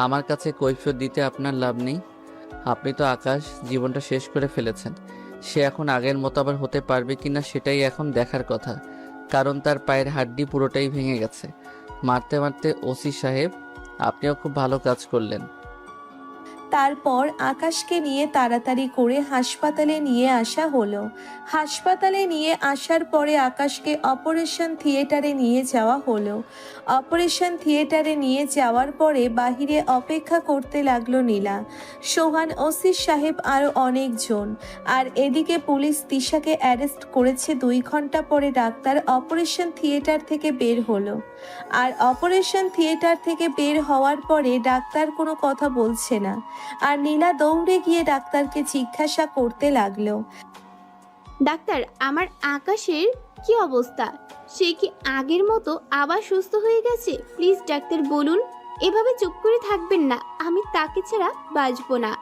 আমার কাছে কৈফিয়ত দিতে আপনার লাভ নেই। আপনি তো আকাশ জীবনটা শেষ করে ফেলেছেন। সে এখন আগের মতো আবার হতে পারবে কিনা সেটাই এখন দেখার কথা, কারণ তার পায়ের হাড্ডি পুরোটাই ভেঙে গেছে। মারতে মারতে ওসি সাহেব, আপনিও খুব ভালো কাজ করলেন। তারপর আকাশকে নিয়ে তাড়াতাড়ি করে হাসপাতালে নিয়ে আসা হলো। হাসপাতালে নিয়ে আসার পরে আকাশকে অপারেশন থিয়েটারে নিয়ে যাওয়া হলো। অপারেশন থিয়েটারে নিয়ে যাওয়ার পরে বাহিরে অপেক্ষা করতে লাগলো নীলা, সোহান, ওসি সাহেব আরও অনেকজন। আর এদিকে পুলিশ তিশাকে অ্যারেস্ট করেছে। 2 ঘন্টা পরে ডাক্তার অপারেশন থিয়েটার থেকে বের হলো। আর অপারেশন থিয়েটার থেকে বের হওয়ার পরে ডাক্তার কোনো কথা বলছে না। আর নীলা দৌড়ে গিয়ে ডাক্তারকে জিজ্ঞাসা করতে লাগলো, ডাক্তার, আমার আকাশের কি অবস্থা? সে কি আগের মতো আবার সুস্থ হয়ে গেছে? প্লিজ ডাক্তার বলুন। এভাবে চুপ করে থাকবেন না। আমি তাকে ছাড়া বাঁচবো না,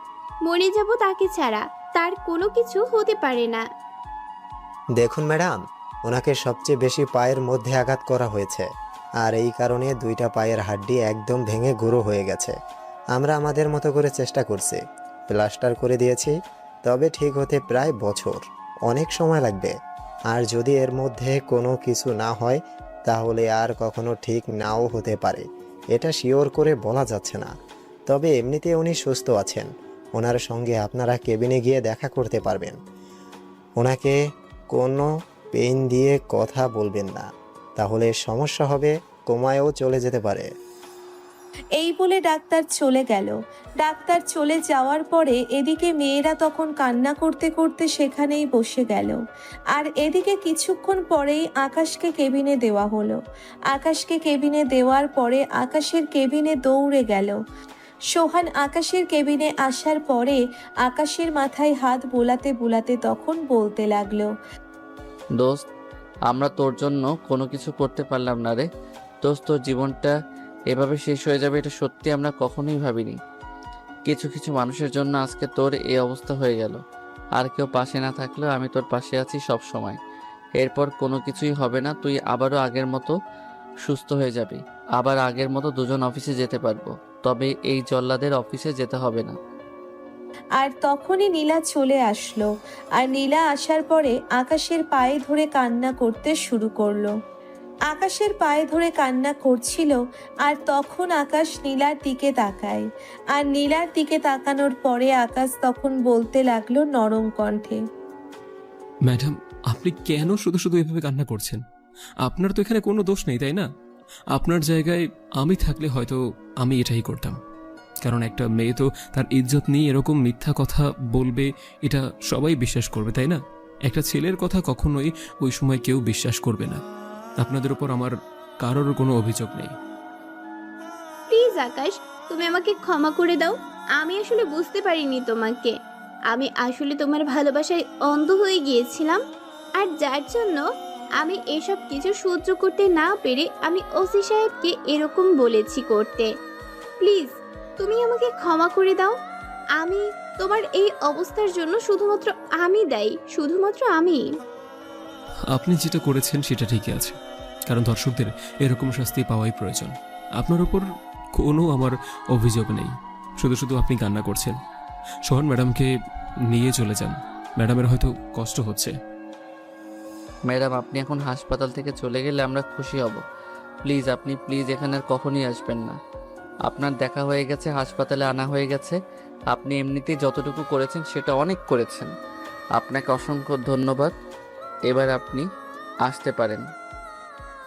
মরে যাব তাকে ছাড়া। তার কোনো কিছু হতে পারে না। দেখুন ম্যাডাম, ওনাকে সবচেয়ে বেশি পায়ের মধ্যে আঘাত করা হয়েছে, আর এই কারণে 2টা পায়ের হাড্ডি একদম ভেঙে গুঁড়ো হয়ে গেছে। আমরা আমাদের মতো করে চেষ্টা করছি, প্লাস্টার করে দিয়েছি, তবে ঠিক হতে প্রায় বছর, অনেক সময় লাগবে। আর যদি এর মধ্যে কোনো কিছু না হয় তাহলে আর কখনো ঠিক নাও হতে পারে, এটা শিওর করে বলা যাচ্ছে না। তবে এমনিতে উনি সুস্থ আছেন। ওনার সঙ্গে আপনারা কেবিনে গিয়ে দেখা করতে পারবেন। ওনাকে কোনো পেইন দিয়ে কথা বলবেন না, তাহলে সমস্যা হবে, কোমায়ও চলে যেতে পারে। এই বলে ডাক্তার চলে গেল। ডাক্তার চলে যাওয়ার পরে এদিকে মেয়েরা তখন কান্না করতে করতে সেখানেই বসে গেল। আর এদিকে কিছুক্ষণ পরেই আকাশকে কেবিনে দেওয়া হলো। আকাশকে কেবিনে দেওয়ার পরে আকাশের কেবিনে দৌড়ে গেল। সোহান আকাশের কেবিনে আসার পরে আকাশের মাথায় হাত বোলাতে বোলাতে তখন বলতে লাগলো, দোস্ত, আমরা তোর জন্য কোনো কিছু করতে পারলাম না রে। দোস্ত, তোর জীবনটা এভাবে শেষ হয়ে যাবে এটা সত্যি আমরা কখনোই ভাবিনি। কিছু কিছু মানুষের জন্য আজকে তোর এই অবস্থা হয়ে গেল। আর কেউ পাশে না থাকলেও আমি তোর পাশে আছি সব সময়। এরপর কোনো কিছুই হবে না, তুই আবারও আগের মতো সুস্থ হয়ে যাবি। আবার আগের মতো দুজন অফিসে যেতে পারবো, তবে এই জল্লাদের অফিসে যেতে হবে না। আর তখনই নীলা চলে আসলো। আর নীলা আসার পরে আকাশের পায়ে ধরে কান্না করতে শুরু করলো। আকাশের পায়ে ধরে কান্না করছিল, আর তখন আকাশ নীলার দিকে তাকায়। আর নীলার দিকে তাকানোর পরে আকাশ তখন বলতে লাগলো নরম কণ্ঠে, ম্যাডাম, আপনি কেন শুধু শুধু এভাবে কান্না করছেন? আপনার তো এখানে কোনো দোষ নেই, তাই না? আপনার জায়গায় আমি থাকলে হয়তো আমি এটাই করতাম। কারণ একটা মেয়ে তো তার ইজ্জত নিয়ে এরকম মিথ্যা কথা বলবে, এটা সবাই বিশ্বাস করবে, তাই না? একটা ছেলের কথা কখনোই ওই সময় কেউ বিশ্বাস করবে না। আপনাদের উপর আমার কারোর কোনো অভিযোগ নেই। প্লিজ আকাশ, তুমি আমাকে ক্ষমা করে দাও। আমি আসলে বুঝতে পারিনি তোমাকে। আমি আসলে তোমার ভালোবাসায় অন্ধ হয়ে গিয়েছিলাম, আর যার জন্য আমি এসব কিছু সহ্য করতে না পেরে আমি ওসি সাহেবকে এরকম বলেছি করতে। প্লিজ তুমি আমাকে ক্ষমা করে দাও। আমি তোমার এই অবস্থার জন্য শুধুমাত্র আমি দায়ী, শুধুমাত্র আমি। আপনি যেটা করেছেন সেটা ঠিকই আছে, কারণ দর্শকদের এরকম শাস্তি পাওয়াই প্রয়োজন। আপনার উপর কোনো আমার অভিযোগ নেই, শুধু শুধু আপনি কান্না করছেন। সোহান ম্যাডামকে নিয়ে চলে যান, ম্যাডামের হয়তো কষ্ট হচ্ছে। ম্যাডাম, আপনি এখন হাসপাতাল থেকে চলে গেলে আমরা খুশি হব। প্লিজ, আপনি প্লিজ এখানে আর কখনই আসবেন না। আপনার দেখা হয়ে গেছে, হাসপাতালে আনা হয়ে গেছে। আপনি এমনিতেই যতটুকু করেছেন সেটা অনেক করেছেন। আপনাকে অসংখ্য ধন্যবাদ। এবার আপনি আসতে পারেন।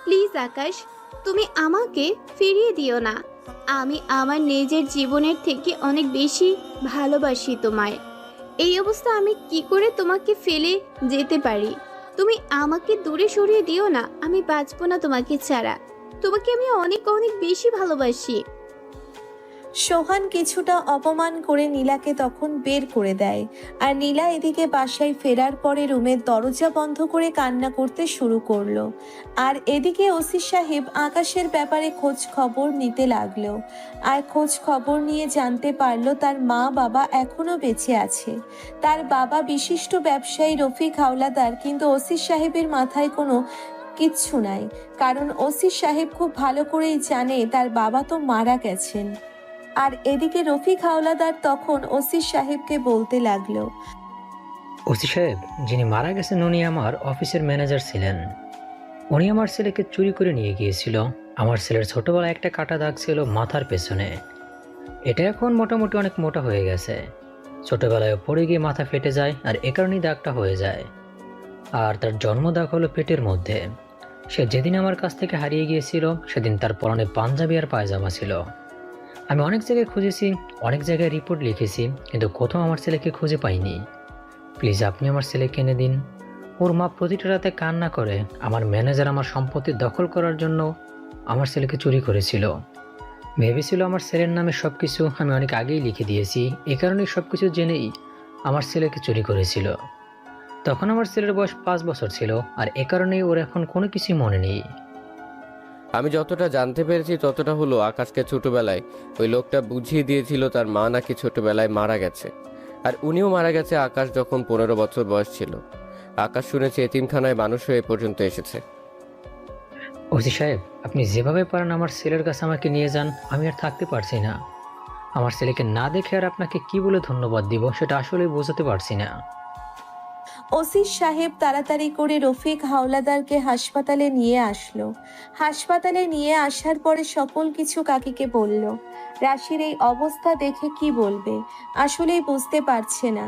প্লিজ আকাশ, তুমি আমাকে ফিরিয়ে দিও না। আমি আমার নিজের জীবনের থেকে অনেক বেশি ভালোবাসি তোমায়। এই অবস্থা আমি কি করে তোমাকে ফেলে যেতে পারি? তুমি আমাকে দূরে সরিয়ে দিও না, আমি বাঁচবো না তোমাকে ছাড়া। তোমাকে আমি অনেক অনেক বেশি ভালোবাসি। সোহান কিছুটা অপমান করে নীলাকে তখন বের করে দেয়। আর নীলা এদিকে বাসায় ফেরার পরে রুমের দরজা বন্ধ করে কান্না করতে শুরু করলো। আর এদিকে ওসি সাহেব আকাশের ব্যাপারে খোঁজ খবর নিতে লাগলো। আর খোঁজ খবর নিয়ে জানতে পারলো তার মা বাবা এখনো বেঁচে আছে। তার বাবা বিশিষ্ট ব্যবসায়ী রফিক হাওলাদার, কিন্তু ওসি সাহেবের মাথায় কোনো কিচ্ছু নাই, কারণ ওসি সাহেব খুব ভালো করেই জানে তার বাবা তো মারা গেছেন। আর এদিকে রফিক হাওলাদার তখন ওসি সাহেবকে বলতে লাগলো, ওসি সাহেব, যিনি মারা গেছেন উনি আমার অফিসের ম্যানেজার ছিলেন। উনি আমার ছেলেকে চুরি করে নিয়ে গিয়েছিল। আমার ছেলের ছোটবেলায় একটা কাটা দাগ ছিল মাথার পেছনে। এটা এখন মোটামুটি অনেক মোটা হয়ে গেছে। ছোটবেলায় পড়ে গিয়ে মাথা ফেটে যায়, আর এ কারণেই দাগটা হয়ে যায়। আর তার জন্ম দাগ হলো পেটের মধ্যে। সে যেদিন আমার কাছ থেকে হারিয়ে গিয়েছিল সেদিন তার পরনে পাঞ্জাবি আর পায়জামা ছিল। আমি অনেক জায়গায় খুঁজেছি, অনেক জায়গায় রিপোর্ট লিখেছি, কিন্তু কোথাও আমার ছেলেকে খুঁজে পাইনি। প্লিজ আপনি আমার ছেলেকে এনে দিন। ওর মা প্রতিটা রাতে কান্না করে আমার ম্যানেজার আমার সম্পত্তি দখল করার জন্য আমার ছেলেকে চুরি করেছিল। ভেবেছিল আমার ছেলের নামে সব কিছু আমি অনেক আগেই লিখে দিয়েছি, এ কারণেই সব কিছু জেনেই আমার ছেলেকে চুরি করেছিল। তখন আমার ছেলের বয়স 5 বছর ছিল, আর এ কারণেই ওর এখন কোনো কিছুই মনে নেই। আমি যতটা জানতে পেরেছি ততটা হলো আকাশকে ছোটবেলায় ওই লোকটা বুঝিয়ে দিয়েছিল তার মা নাকি ছোটবেলায় মারা গেছে, আর উনিও মারা গেছে আকাশ যখন 15 বছর বয়স ছিল। আকাশ শুনেছে এতিমখানায় মানুষ হয়ে পর্যন্ত এসেছে। ওসি সাহেব, আপনি যেভাবে পারেন আমার ছেলের কাছে আমাকে নিয়ে যান, আমি আর থাকতে পারছি না। আমার ছেলেকে না দেখে আর আপনাকে কি বলে ধন্যবাদ দিব সেটা আসলে বোঝাতে পারছি না। ওসি সাহেব তাড়াতাড়ি করে রফিক হাওলাদারকে হাসপাতালে নিয়ে আসলো। হাসপাতালে নিয়ে আসার পরে সকল কিছু কাকিকে বলল। রাশির এই অবস্থা দেখে কি বলবে, আসলেই বুঝতে পারছে না।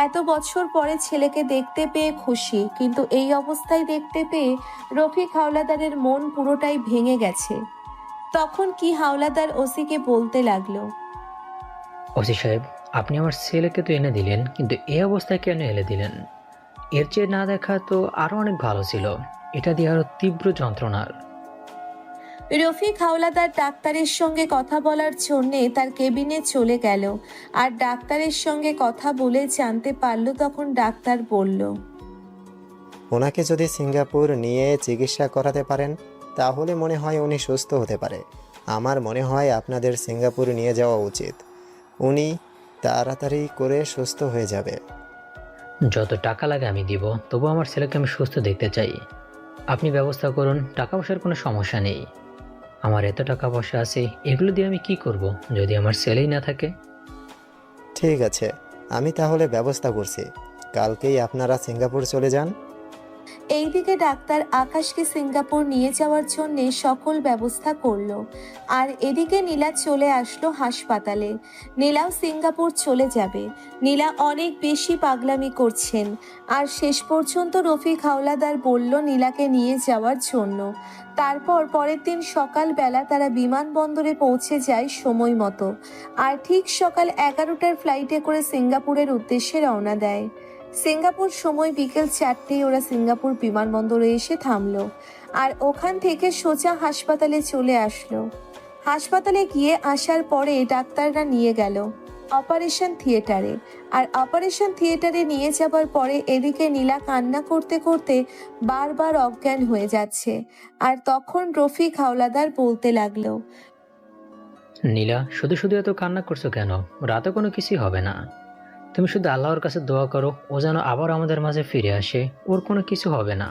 এত বছর পরে ছেলেকে দেখতে পেয়ে খুশি, কিন্তু এই অবস্থায় দেখতে পেয়ে রফিক হাওলাদারের মন পুরোটাই ভেঙে গেছে। তখন কি হাওলাদার ওসিকে বলতে লাগলো, ওসি সাহেব, আপনি আমার ছেলেকে তো এনে দিলেন, কিন্তু এই অবস্থায় কেন এনে দিলেন? এর চেয়ে না দেখা তো আরো অনেক ভালো ছিল। এটা দিয়ে আরো তীব্র যন্ত্রণার। রফিক হাওলাদার ডাক্তারের সঙ্গে কথা বলার জন্যে তার কেবিনে চলে গেল। আর ডাক্তারের সঙ্গে কথা বলে জানতে পারল, তখন ডাক্তার বলল, ওনাকে যদি সিঙ্গাপুর নিয়ে চিকিৎসা করাতে পারেন তাহলে মনে হয় উনি সুস্থ হতে পারে। আমার মনে হয় আপনাদের সিঙ্গাপুর নিয়ে যাওয়া উচিত, উনি তাড়াতাড়ি করে সুস্থ হয়ে যাবে। যত টাকা লাগে আমি দিব, তবু আমার ছেলেকে আমি সুস্থ দেখতে চাই। আপনি ব্যবস্থা করুন, টাকা পয়সার কোনো সমস্যা নেই। আমার এত টাকা পয়সা আছে, এগুলো দিয়ে আমি কি করব যদি আমার ছেলেই না থাকে? ঠিক আছে, আমি তাহলে ব্যবস্থা করছি। কালকেই আপনারা সিঙ্গাপুর চলে যান। এইদিকে ডাক্তার আকাশকে সিঙ্গাপুর নিয়ে যাওয়ার জন্য সকল ব্যবস্থা করলো। আর এদিকে নীলা চলে আসলো হাসপাতালে। নীলাও সিঙ্গাপুর চলে যাবে। নীলা অনেক বেশি পাগলামি করছেন। আর শেষ পর্যন্ত রফিক হাওলাদার বলল নীলাকে নিয়ে যাওয়ার জন্য। তারপর পরের দিন সকালবেলা তারা বিমানবন্দরে পৌঁছে যায় সময় মতো। আর ঠিক সকাল 11টার ফ্লাইটে করে সিঙ্গাপুরের উদ্দেশ্যে রওনা দেয়। সিঙ্গাপুর সময় বিকেল 4টেয় ওরা সিঙ্গাপুর বিমানবন্দরে এসে থামলো। আর ওখান থেকে সোজা হাসপাতালে চলে আসলো। হাসপাতালে গিয়ে আসার পরে ডাক্তাররা নিয়ে গেল অপারেশন থিয়েটারে। আর অপারেশন থিয়েটারে নিয়ে যাবার পরে এদিকে নীলা কান্না করতে করতে বারবার অজ্ঞান হয়ে যাচ্ছে। আর তখন রফিক হাওলাদার বলতে লাগলো, নীলা, শুধু শুধু এত কান্না করছো কেন? রাতে কোনো কিছুই হবে না। তুমি শুধু আল্লাহর কাছে দোয়া করো, ও যেন আবার আমাদের মাঝে ফিরে আসে। ওর কোনো কিছু হবে না।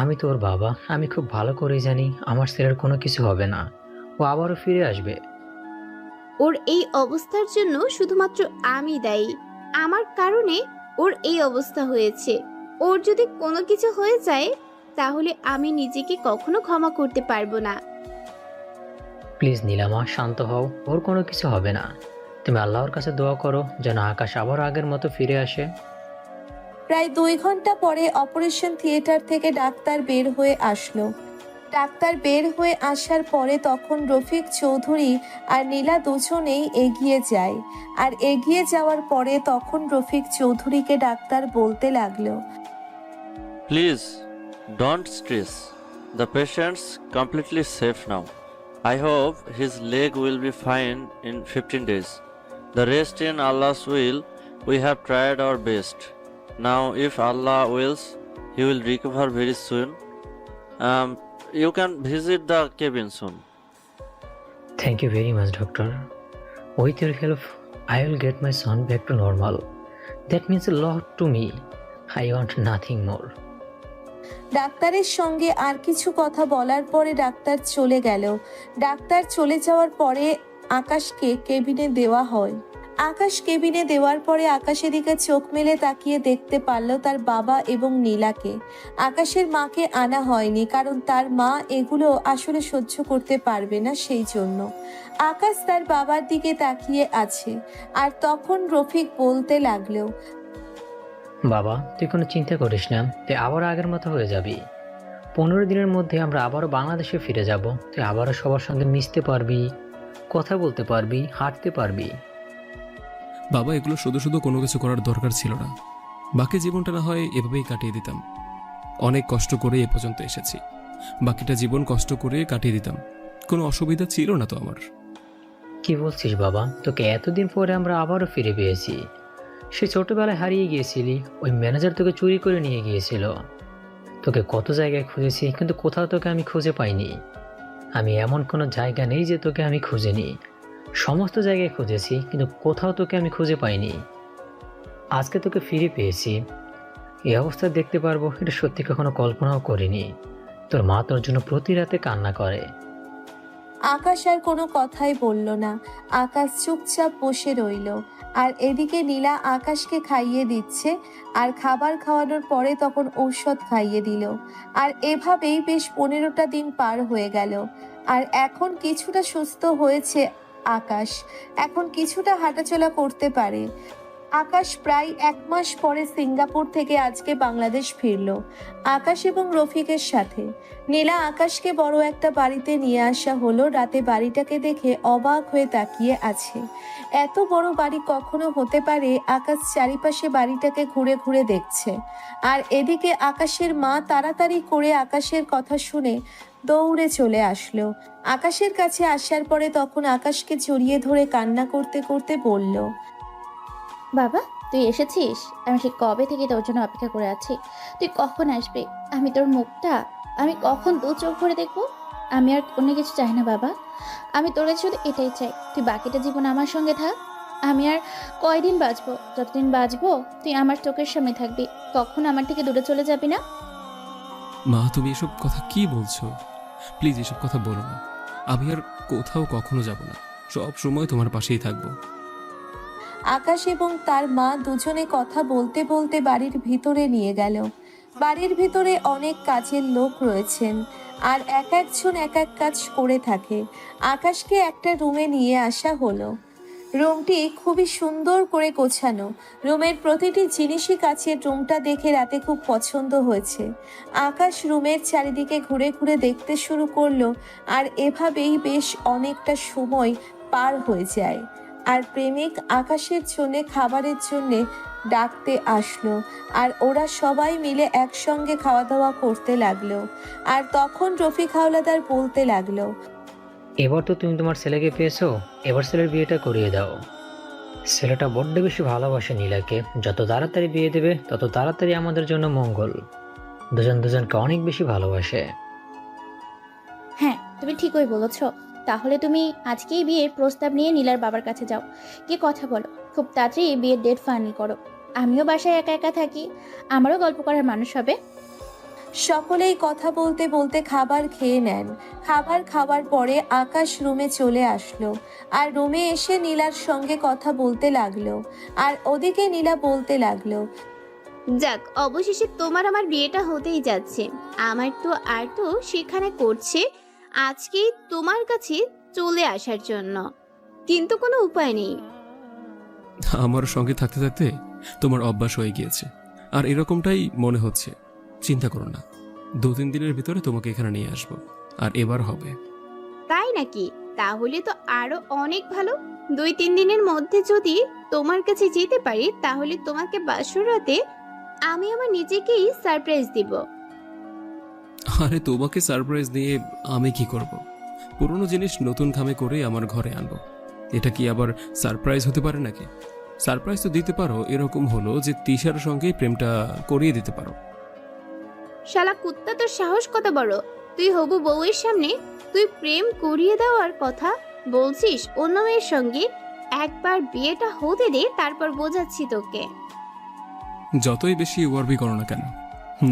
আমি তো ওর বাবা, আমি খুব ভালো করেই জানি আমার ছেলের কোনো কিছু হবে না। ও আবারও ফিরে আসবে। ওর এই অবস্থার জন্য শুধুমাত্র আমি দায়ী। আমার কারণে ওর এই অবস্থা হয়েছে। ওর যদি কোনো কিছু হয়ে যায় তাহলে আমি নিজেকে কখনো ক্ষমা করতে পারবো না। প্লিজ নীলামা, শান্ত হও। ওর কোনো কিছু হবে না। তুমি আল্লাহর কাছে দোয়া করো যেন আকাশ আবার আগের মতো ফিরে আসে। প্রায় 2 ঘন্টা পরে অপারেশন থিয়েটার থেকে ডাক্তার বের হয়ে আসলো। ডাক্তার বের হয়ে আসার পরে তখন রফিক চৌধুরী আর নীলা দুজনেই এগিয়ে যায়। আর এগিয়ে যাওয়ার পরে তখন রফিক চৌধুরীকে ডাক্তার বলতে লাগলো, please don't stress, the patient's completely safe now. I hope his leg will be fine in 15 days. The rest in Allah's will. We have tried our best. Now, if Allah wills, he will recover very soon. You can visit the cabin soon. Thank you very much, doctor. With your help, I will get my son back to normal. That means a lot to me. I want nothing more. ডাক্তারের সঙ্গে আর কিছু কথা বলার পরে ডাক্তার চলে গেল। ডাক্তার চলে যাওয়ার পরে আকাশকে কেবিনে দেওয়া হয়। আকাশ কেবিনে দেওয়ার পরে আকাশের দিকে চোখ মেলে তাকিয়ে দেখতে পারল তার বাবা এবং নীলাকে। আকাশের মাকে আনা হয়নি, কারণ তার মা এগুলো আসলে সহ্য করতে পারবে না, সেই জন্য। আকাশ তার বাবার দিকে তাকিয়ে আছে। আর তখন রফিক বলতে লাগলো, বাবা, তুই কোনো চিন্তা করিস না, তুই আবারও আগের মতো হয়ে যাবি। 15 দিনের মধ্যে আমরা আবারও বাংলাদেশে ফিরে যাব। তুই আবারও সবার সঙ্গে মিশতে পারবি, কথা বলতে পারবি, হাঁটতে পারবি। বাবা, এগুলো শুধু শুধু কোনো কিছু করার দরকার ছিল না। বাকি জীবনটা না হয় এভাবেই কাটিয়ে দিতাম। অনেক কষ্ট করে এ পর্যন্ত এসেছি, বাকিটা জীবন কষ্ট করে কাটিয়ে দিতাম। কোনো অসুবিধা ছিল না তো আমার। কি বলছিস বাবা? তোকে এতদিন পরে আমরা আবারও ফিরে পেয়েছি। সে ছোটবেলায় হারিয়ে গিয়েছিলি, ওই ম্যানেজার তোকে চুরি করে নিয়ে গিয়েছিল। তোকে কত জায়গায় খুঁজেছি, কিন্তু কোথাও তোকে আমি খুঁজে পাইনি। আমি এমন কোনো জায়গা নেই যে তোকে আমি খুঁজিনি। সমস্ত জায়গায় খুঁজেছি, কিন্তু কোথাও তোকে আমি খুঁজে পাইনি। আজকে তোকে ফিরে পেয়েছি, এই অবস্থা দেখতে পারবো এটা সত্যি কখনো কল্পনাও করিনি। তোর মা তোর জন্য প্রতি রাতে কান্না করে। আকাশ আর কোনো কথাই বলল না। আকাশ চুপচাপ বসে রইল। আর এদিকে নীলা আকাশকে খাইয়ে দিচ্ছে। আর খাবার খাওয়ানোর পরে তখন ঔষধ খাইয়ে দিল। আর এভাবেই বেশ 15টা দিন পার হয়ে গেল। আর এখন কিছুটা সুস্থ হয়েছে আকাশ। এখন কিছুটা হাঁটাচলা করতে পারে। আকাশ প্রায় 1 মাস পরে সিঙ্গাপুর থেকে আজকে বাংলাদেশ ফিরল, আকাশ এবং রফিকের সাথে। নীলা আকাশকে বড় একটা বাড়িতে নিয়ে আসা হলো। রাতে বাড়িটাকে দেখে অবাক হয়ে তাকিয়ে আছে। এত বড় বাড়ি কখনো হতে পারে? আকাশ চারিপাশে বাড়িটাকে ঘুরে ঘুরে দেখছে। আর এদিকে আকাশের মা তাড়াতাড়ি করে আকাশের কথা শুনে দৌড়ে চলে আসলো। আকাশের কাছে আসার পরে তখন আকাশকে জড়িয়ে ধরে কান্না করতে করতে বলল, বাবা, তুই এসেছিস? আমি সে কবে থেকে তোর জন্য অপেক্ষা করে আছি। তুই কখন আসবে? আমি তোর মুখটা আমি কখন 2 চোখ ভরে দেখবো? আমি আর অন্য কিছু চাই না বাবা। আমি তোর কাছে শুধু এটাই চাই, তুই বাকিটা জীবন আমার সঙ্গে থাক। আমি আর কয়দিন বাঁচবো? যতদিন বাঁচবো তুই আমার চোখের সামনে থাকবি, কখনো আমার থেকে দূরে চলে যাবি না। মা, তুমি এসব কথা কি বলছো? প্লিজ এসব কথা বলো না। আমি আর কোথাও কখনো যাব না, সব সময় তোমার পাশেই থাকবো। আকাশ এবং তার মা দুজনে কথা বলতে বলতে বাড়ির ভিতরে নিয়ে গেল। বাড়ির ভিতরে অনেক কাজের লোক রয়েছেন, আর এক একজন এক এক কাজ করে থাকে। আকাশকে একটা রুমে নিয়ে আসা হলো। রুমটি খুবই সুন্দর করে গোছানো। রুমের প্রতিটি জিনিসই কাছের রুমটা দেখে রাতে খুব পছন্দ হয়েছে। আকাশ রুমের চারিদিকে ঘুরে ঘুরে দেখতে শুরু করলো, আর এভাবেই বেশ অনেকটা সময় পার হয়ে যায়। আর প্রেমিক আকাশের জন্যে খাবারের জন্যে ডাকতে আসলো, আর ওরা সবাই মিলে একসঙ্গে খাওয়া দাওয়া করতে লাগলো। আর তখন রফিক হাওলাদার বলতে লাগলো, এবার তো তুমি তোমার ছেলেকে পেয়েছো, এবার ছেলের বিয়েটা করিয়ে দাও। ছেলেটা বড্ড বেশি ভালোবাসে নীলাকে, যত তাড়াতাড়ি বিয়ে দেবে তত তাড়াতাড়ি আমাদের জন্য মঙ্গল। দুজন দুজনকে অনেক বেশি ভালোবাসে। হ্যাঁ, তুমি ঠিকই বলেছ। তাহলে তুমি আজকেই বিয়ের প্রস্তাব নিয়ে নীলার বাবার কাছে যাও, গিয়ে কথা বলো, খুব তাড়াতাড়ি বিয়ের ডেট ফাইনাল করো। আমিও বাসায় একা একা থাকি, আমারও গল্প করার মানুষ হবে। সকলেই কথা বলতে বলতে খাবার খেয়ে নেন। খাবার খাওয়ার পরে আকাশ রুমে চলে আসলো, আর রুমে এসে নীলার সঙ্গে কথা বলতে লাগলো। আর ওদিকে নীলা বলতে লাগলো, যাক, অবশেষে তোমার আমার বিয়েটা হতেই যাচ্ছে। আমার তো আর তো সেখানে করছে আজকেই তোমার কাছে চলে আসার জন্য, কিন্তু কোনো উপায় নেই। আমার সঙ্গে থাকতে থাকতে তোমার অভ্যাস হয়ে গিয়েছে, আর এরকমটাই মনে হচ্ছে। চিন্তা করো না, 2-3 দিনের ভিতরে তোমাকে এখানে নিয়ে আসবো, আর এবার হবে। তাই নাকি? তাহলে তো আরো অনেক ভালো। 2-3 দিনের মধ্যে যদি তোমার কাছে যেতে পারি, তাহলে তোমাকে বাসরাতে আমি আমার নিজেকেই সারপ্রাইজ দিব। আরে তোমাকে সারপ্রাইজ দিয়ে আমি কি করব? পুরনো জিনিস নতুন খামে করে আমার ঘরে আনবো, এটা কি আবার সারপ্রাইজ হতে পারে নাকি? সারপ্রাইজ তো দিতে পারো, এরকম হলো যে তিশার সঙ্গে প্রেমটা করিয়ে দিতে পারো। শালা কুত্তা, তোর সাহস কত বড়! তুই হবু বউয়ের সামনে তুই প্রেম করিয়ে দেওয়ার কথা বলছিস অন্য মেয়ের সঙ্গে? একবার বিয়েটা হতে দে, তারপর বোঝাচ্ছি তোকে। যতই বেশি ওয়ার্বি করো না কেন,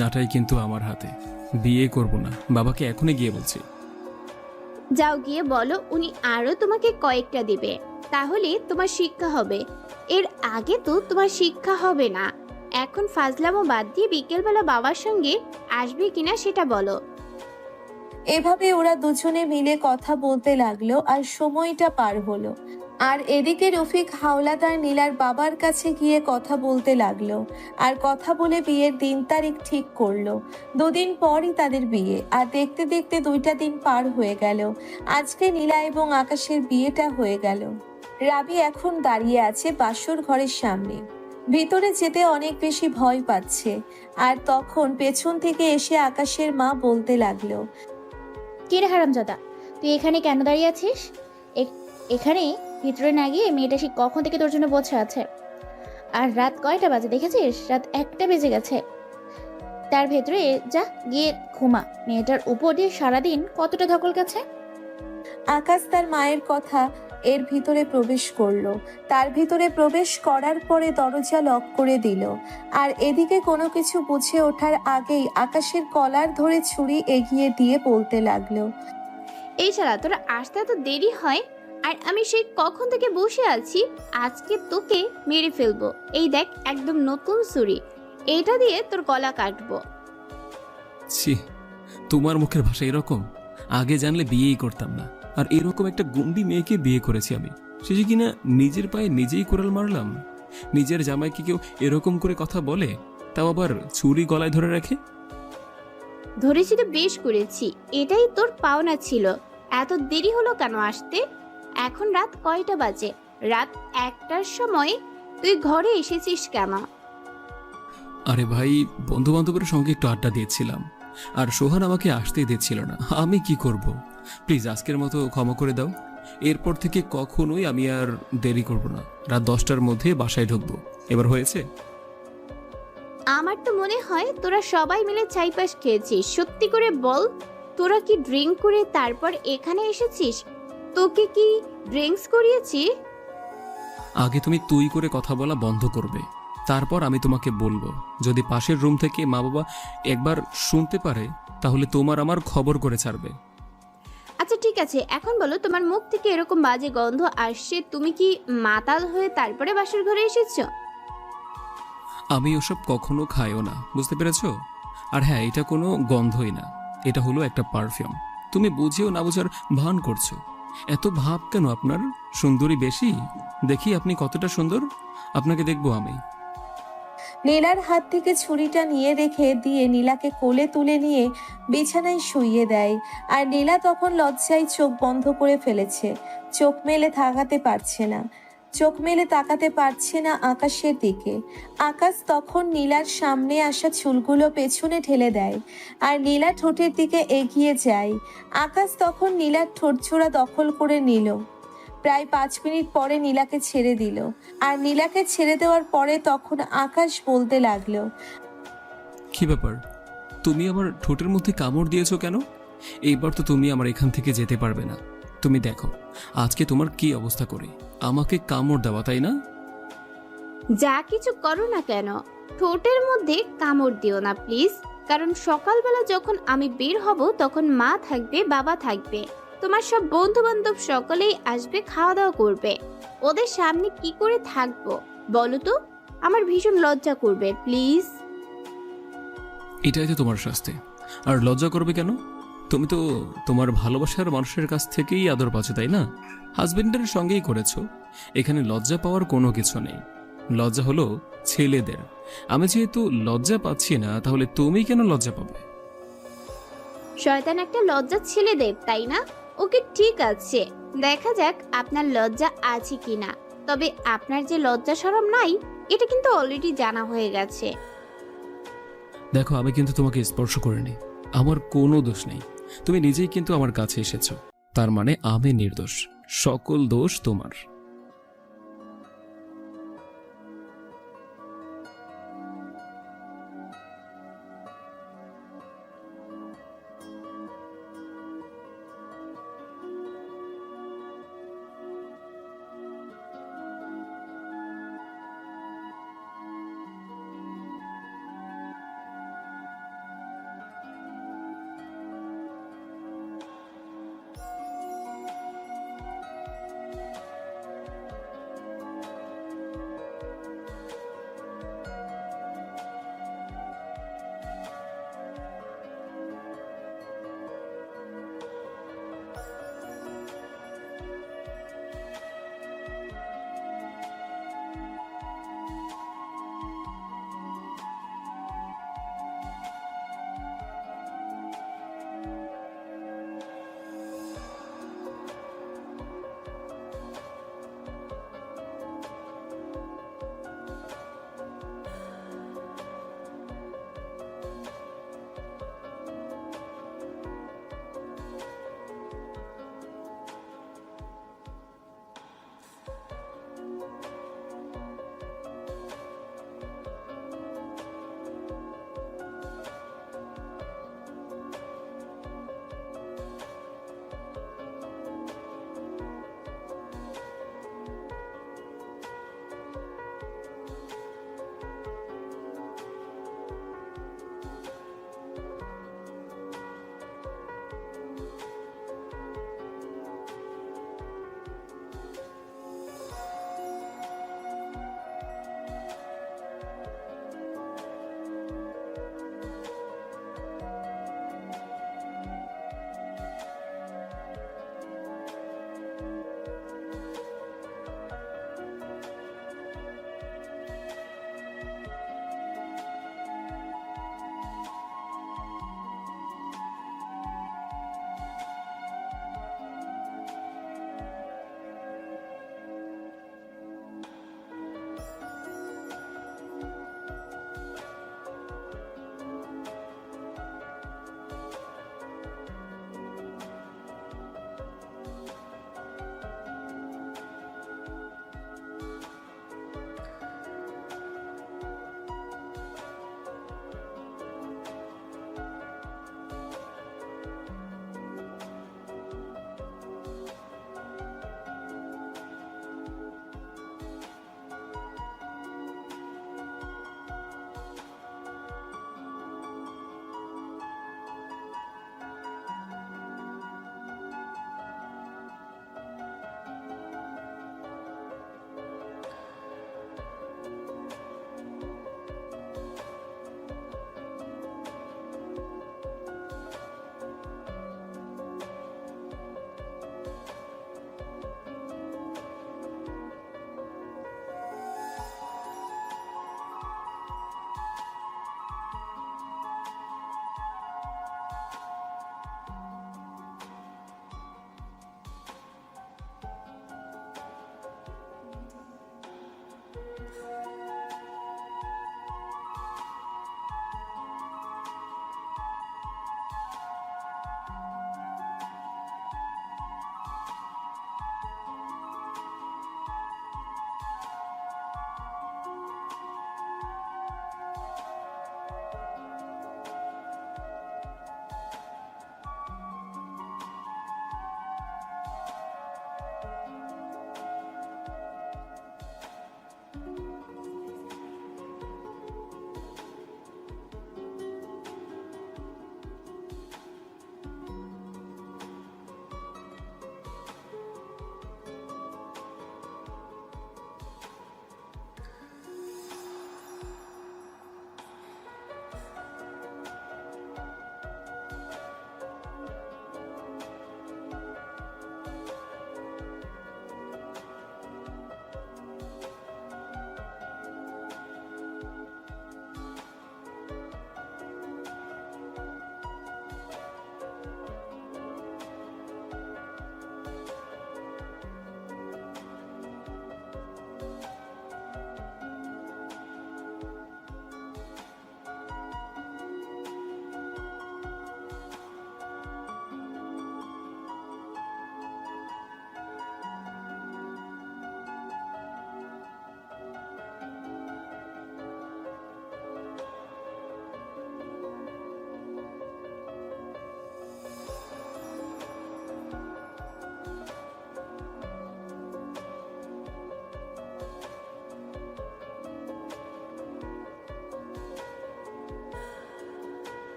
নাটাই কিন্তু আমার হাতে। বিয়ে করব না, বাবাকে এখনই গিয়ে বলছি। যাও গিয়ে বলো উনি আরো তোমাকে কয়েকটা দিবে, তাহলে তোমার শিক্ষা হবে। এর আগে তো তোমার শিক্ষা হবে না। এখন ফাজলামো বাদ দিয়ে বিকেলবেলা বাবার সঙ্গে আসবে কিনা সেটা বলো। এভাবে ওরা দুজনে মিলে কথা বলতে লাগলো, আর সময়টা পার হলো। আর এদিকে রফিক হাওলাদার নীলার বাবার কাছে গিয়ে কথা বলতে লাগলো, আর কথা বলে বিয়ের দিন তারিখ ঠিক করলো। 2 দিন পরই তাদের বিয়ে, আর দেখতে দেখতে 2টা দিন পার হয়ে গেল। আজকে নীলা এবং আকাশের বিয়েটা হয়ে গেল। রাবি এখন দাঁড়িয়ে আছে বাসর ঘরের সামনে, ভিতরে যেতে অনেক বেশি ভয় পাচ্ছে। আর তখন পেছন থেকে এসে আকাশের মা বলতে লাগলো, কে রে হারামজাদা, তুই এখানে কেন দাঁড়িয়ে আছিস? এখানে ভিতরে না গিয়ে মেয়েটা সে কখন থেকে তোর জন্য বসে আছে। আর রাত কয়টা বাজে দেখেছিস? রাত 1টা বেজে গেছে। তার ভেতরে যা, গিয়ে ঘুমা। মেয়েটার উপর দিয়ে সারাদিন কতটা ধকল গেছে। আকাশ তার মায়ের কথা এর ভিতরে প্রবেশ করলো। তার ভিতরে প্রবেশ করার পরে দরজা লক করে দিল। আর এদিকে কোনো কিছু বুঝে ওঠার আগেই আকাশের কলার ধরে ছুরি এগিয়ে দিয়ে বলতে লাগলো, এই ছাড়া তোরা আসতে এত দেরি হয়, আর আমি সেই কখন থেকে বসে আছি। আজকে তোকে মেরে ফেলবো। এই দেখ, একদম নতুন ছুরি, এইটা দিয়ে তোর গলা কাটবো। ছি, তোমার মুখের ভাষা এরকম? আগে জানলে বিয়েই করতাম না। আর এরকম একটা গুন্ডি মেয়েকে বিয়ে করেছি আমি, সে যে কিনা নিজের পায়ে নিজেই কোরাল মারলাম। নিজের জামাইকে কেউ এরকম করে কথা বলে, তাও আবার ছুরি গলায় ধরে রাখে? ধরেছি তো বেশ করেছি, এটাই তোর পাওনা ছিল। এত দেরি হলো কেন আসতে? এখন রাত কয়টা বাজে? রাত 1টার সময় তুই ঘরে এসেছিস কেন? আরে ভাই, বন্ধু বান্ধবের সঙ্গে একটু আড্ডা দিয়েছিলাম, আর সোহান আমাকে আসতেই দিচ্ছিল না। আমি কি করব? প্লিজ আজকের মতো ক্ষমা করে দাও। এরপর থেকে কখনোই আমি আর দেরি করব না। রাত 10টার মধ্যে বাসায় ঢুকবো। এবার হয়েছে? আমার তো মনে হয় তোরা সবাই মিলে চাইপাস খেয়েছিস। সত্যি করে বল, তোরা কি ড্রিঙ্ক করে তারপর এখানে এসেছিস? তোকে কি ড্রিঙ্কস করিয়েছি? আগে তুমি তুই করে কথা বলা বন্ধ করবে, তারপর আমি তোমাকে বলবো। যদি পাশের রুম থেকে মা বাবা একবার শুনতে পারে তাহলে তোমার আমার খবর করে ছাড়বে। আচ্ছা ঠিক আছে, এখন বলো তোমার মুখ থেকে এরকম বাজে গন্ধ আসছে, তুমি কি মাতাল হয়ে তারপরে বাসার ঘরে এসেছো? আমি ওসব কখনো খাইও না, বুঝতে পেরেছো? আর হ্যাঁ, এটা কোনো গন্ধই না, এটা হলো একটা পারফিউম। তুমি বুঝেও না বুঝার ভান করছো। এত ভাব কেন আপনার? সুন্দরী বেশি? দেখি আপনি কতটা সুন্দর, আপনাকে দেখবো আমি। নীলার হাত থেকে ছুরিটা নিয়ে রেখে দিয়ে নীলাকে কোলে তুলে নিয়ে বিছানায় শুইয়ে দেয়। আর নীলা তখন লজ্জায় চোখ বন্ধ করে ফেলেছে, চোখ মেলে তাকাতে পারছে না আকাশের দিকে। আকাশ তখন নীলার সামনে আসা চুলগুলো পেছনে ঠেলে দেয় আর নীলা ঠোঁটের দিকে এগিয়ে যায়। আকাশ তখন নীলার ঠোঁটছোড়া দখল করে নিল। প্রায় 5 মিনিট পরে নীলাকে ছেড়ে দিল। আর নীলাকে ছেড়ে দেওয়ার পরে তখন আকাশ বলতে লাগলো, কি ব্যাপার, তুমি আমার ঠোঁটের মধ্যে কামড় দিয়েছো কেন? এইবার তো তুমি আমার এখান থেকে যেতে পারবে না। তুমি দেখো আজকে তোমার কি অবস্থা করে, আমাকে কামড় দেওয়া, তাই না? যা কিছু করো না কেন, ঠোঁটের মধ্যে কামড় দিও না প্লিজ। কারণ সকালবেলা যখন আমি বের হব তখন মা থাকবে, বাবা থাকবে, তোমার সব বন্ধু বান্ধব সকলেই আসবে, খাওয়া দাওয়া করবে। ওদের সামনে কি করে থাকবো বলো তো? আমার ভীষণ লজ্জা করবে প্লিজ। এটাই তো তোমার শাস্তি। আর লজ্জা করবে কেন? তুমি তো তোমার ভালোবাসার মানুষের কাছ থেকেই আদর পাচ্ছ, তাই না? হাজবেন্ডের সঙ্গেই করেছো। এখানে লজ্জা পাওয়ার কোনো কিছু নেই। লজ্জা হলো ছেলেদের। আমি যেহেতু লজ্জা পাচ্ছি না, তাহলে তুমি কেন লজ্জা পাবে? শয়তান একটা লজ্জা ছেলেদের, তাই না? ওকে ঠিক আছে, দেখা যাক আপনার লজ্জা আছে কিনা। তবে আপনার যে লজ্জা শরম নাই এটা কিন্তু অলরেডি জানা হয়ে গেছে। দেখো, আমি কিন্তু তোমাকে স্পর্শ করিনি, আমার কোনো দোষ নেই। তুমি নিজেই কিন্তু আমার কাছে এসেছো, তার মানে আমি নির্দোষ। সকল দোষ তোমার।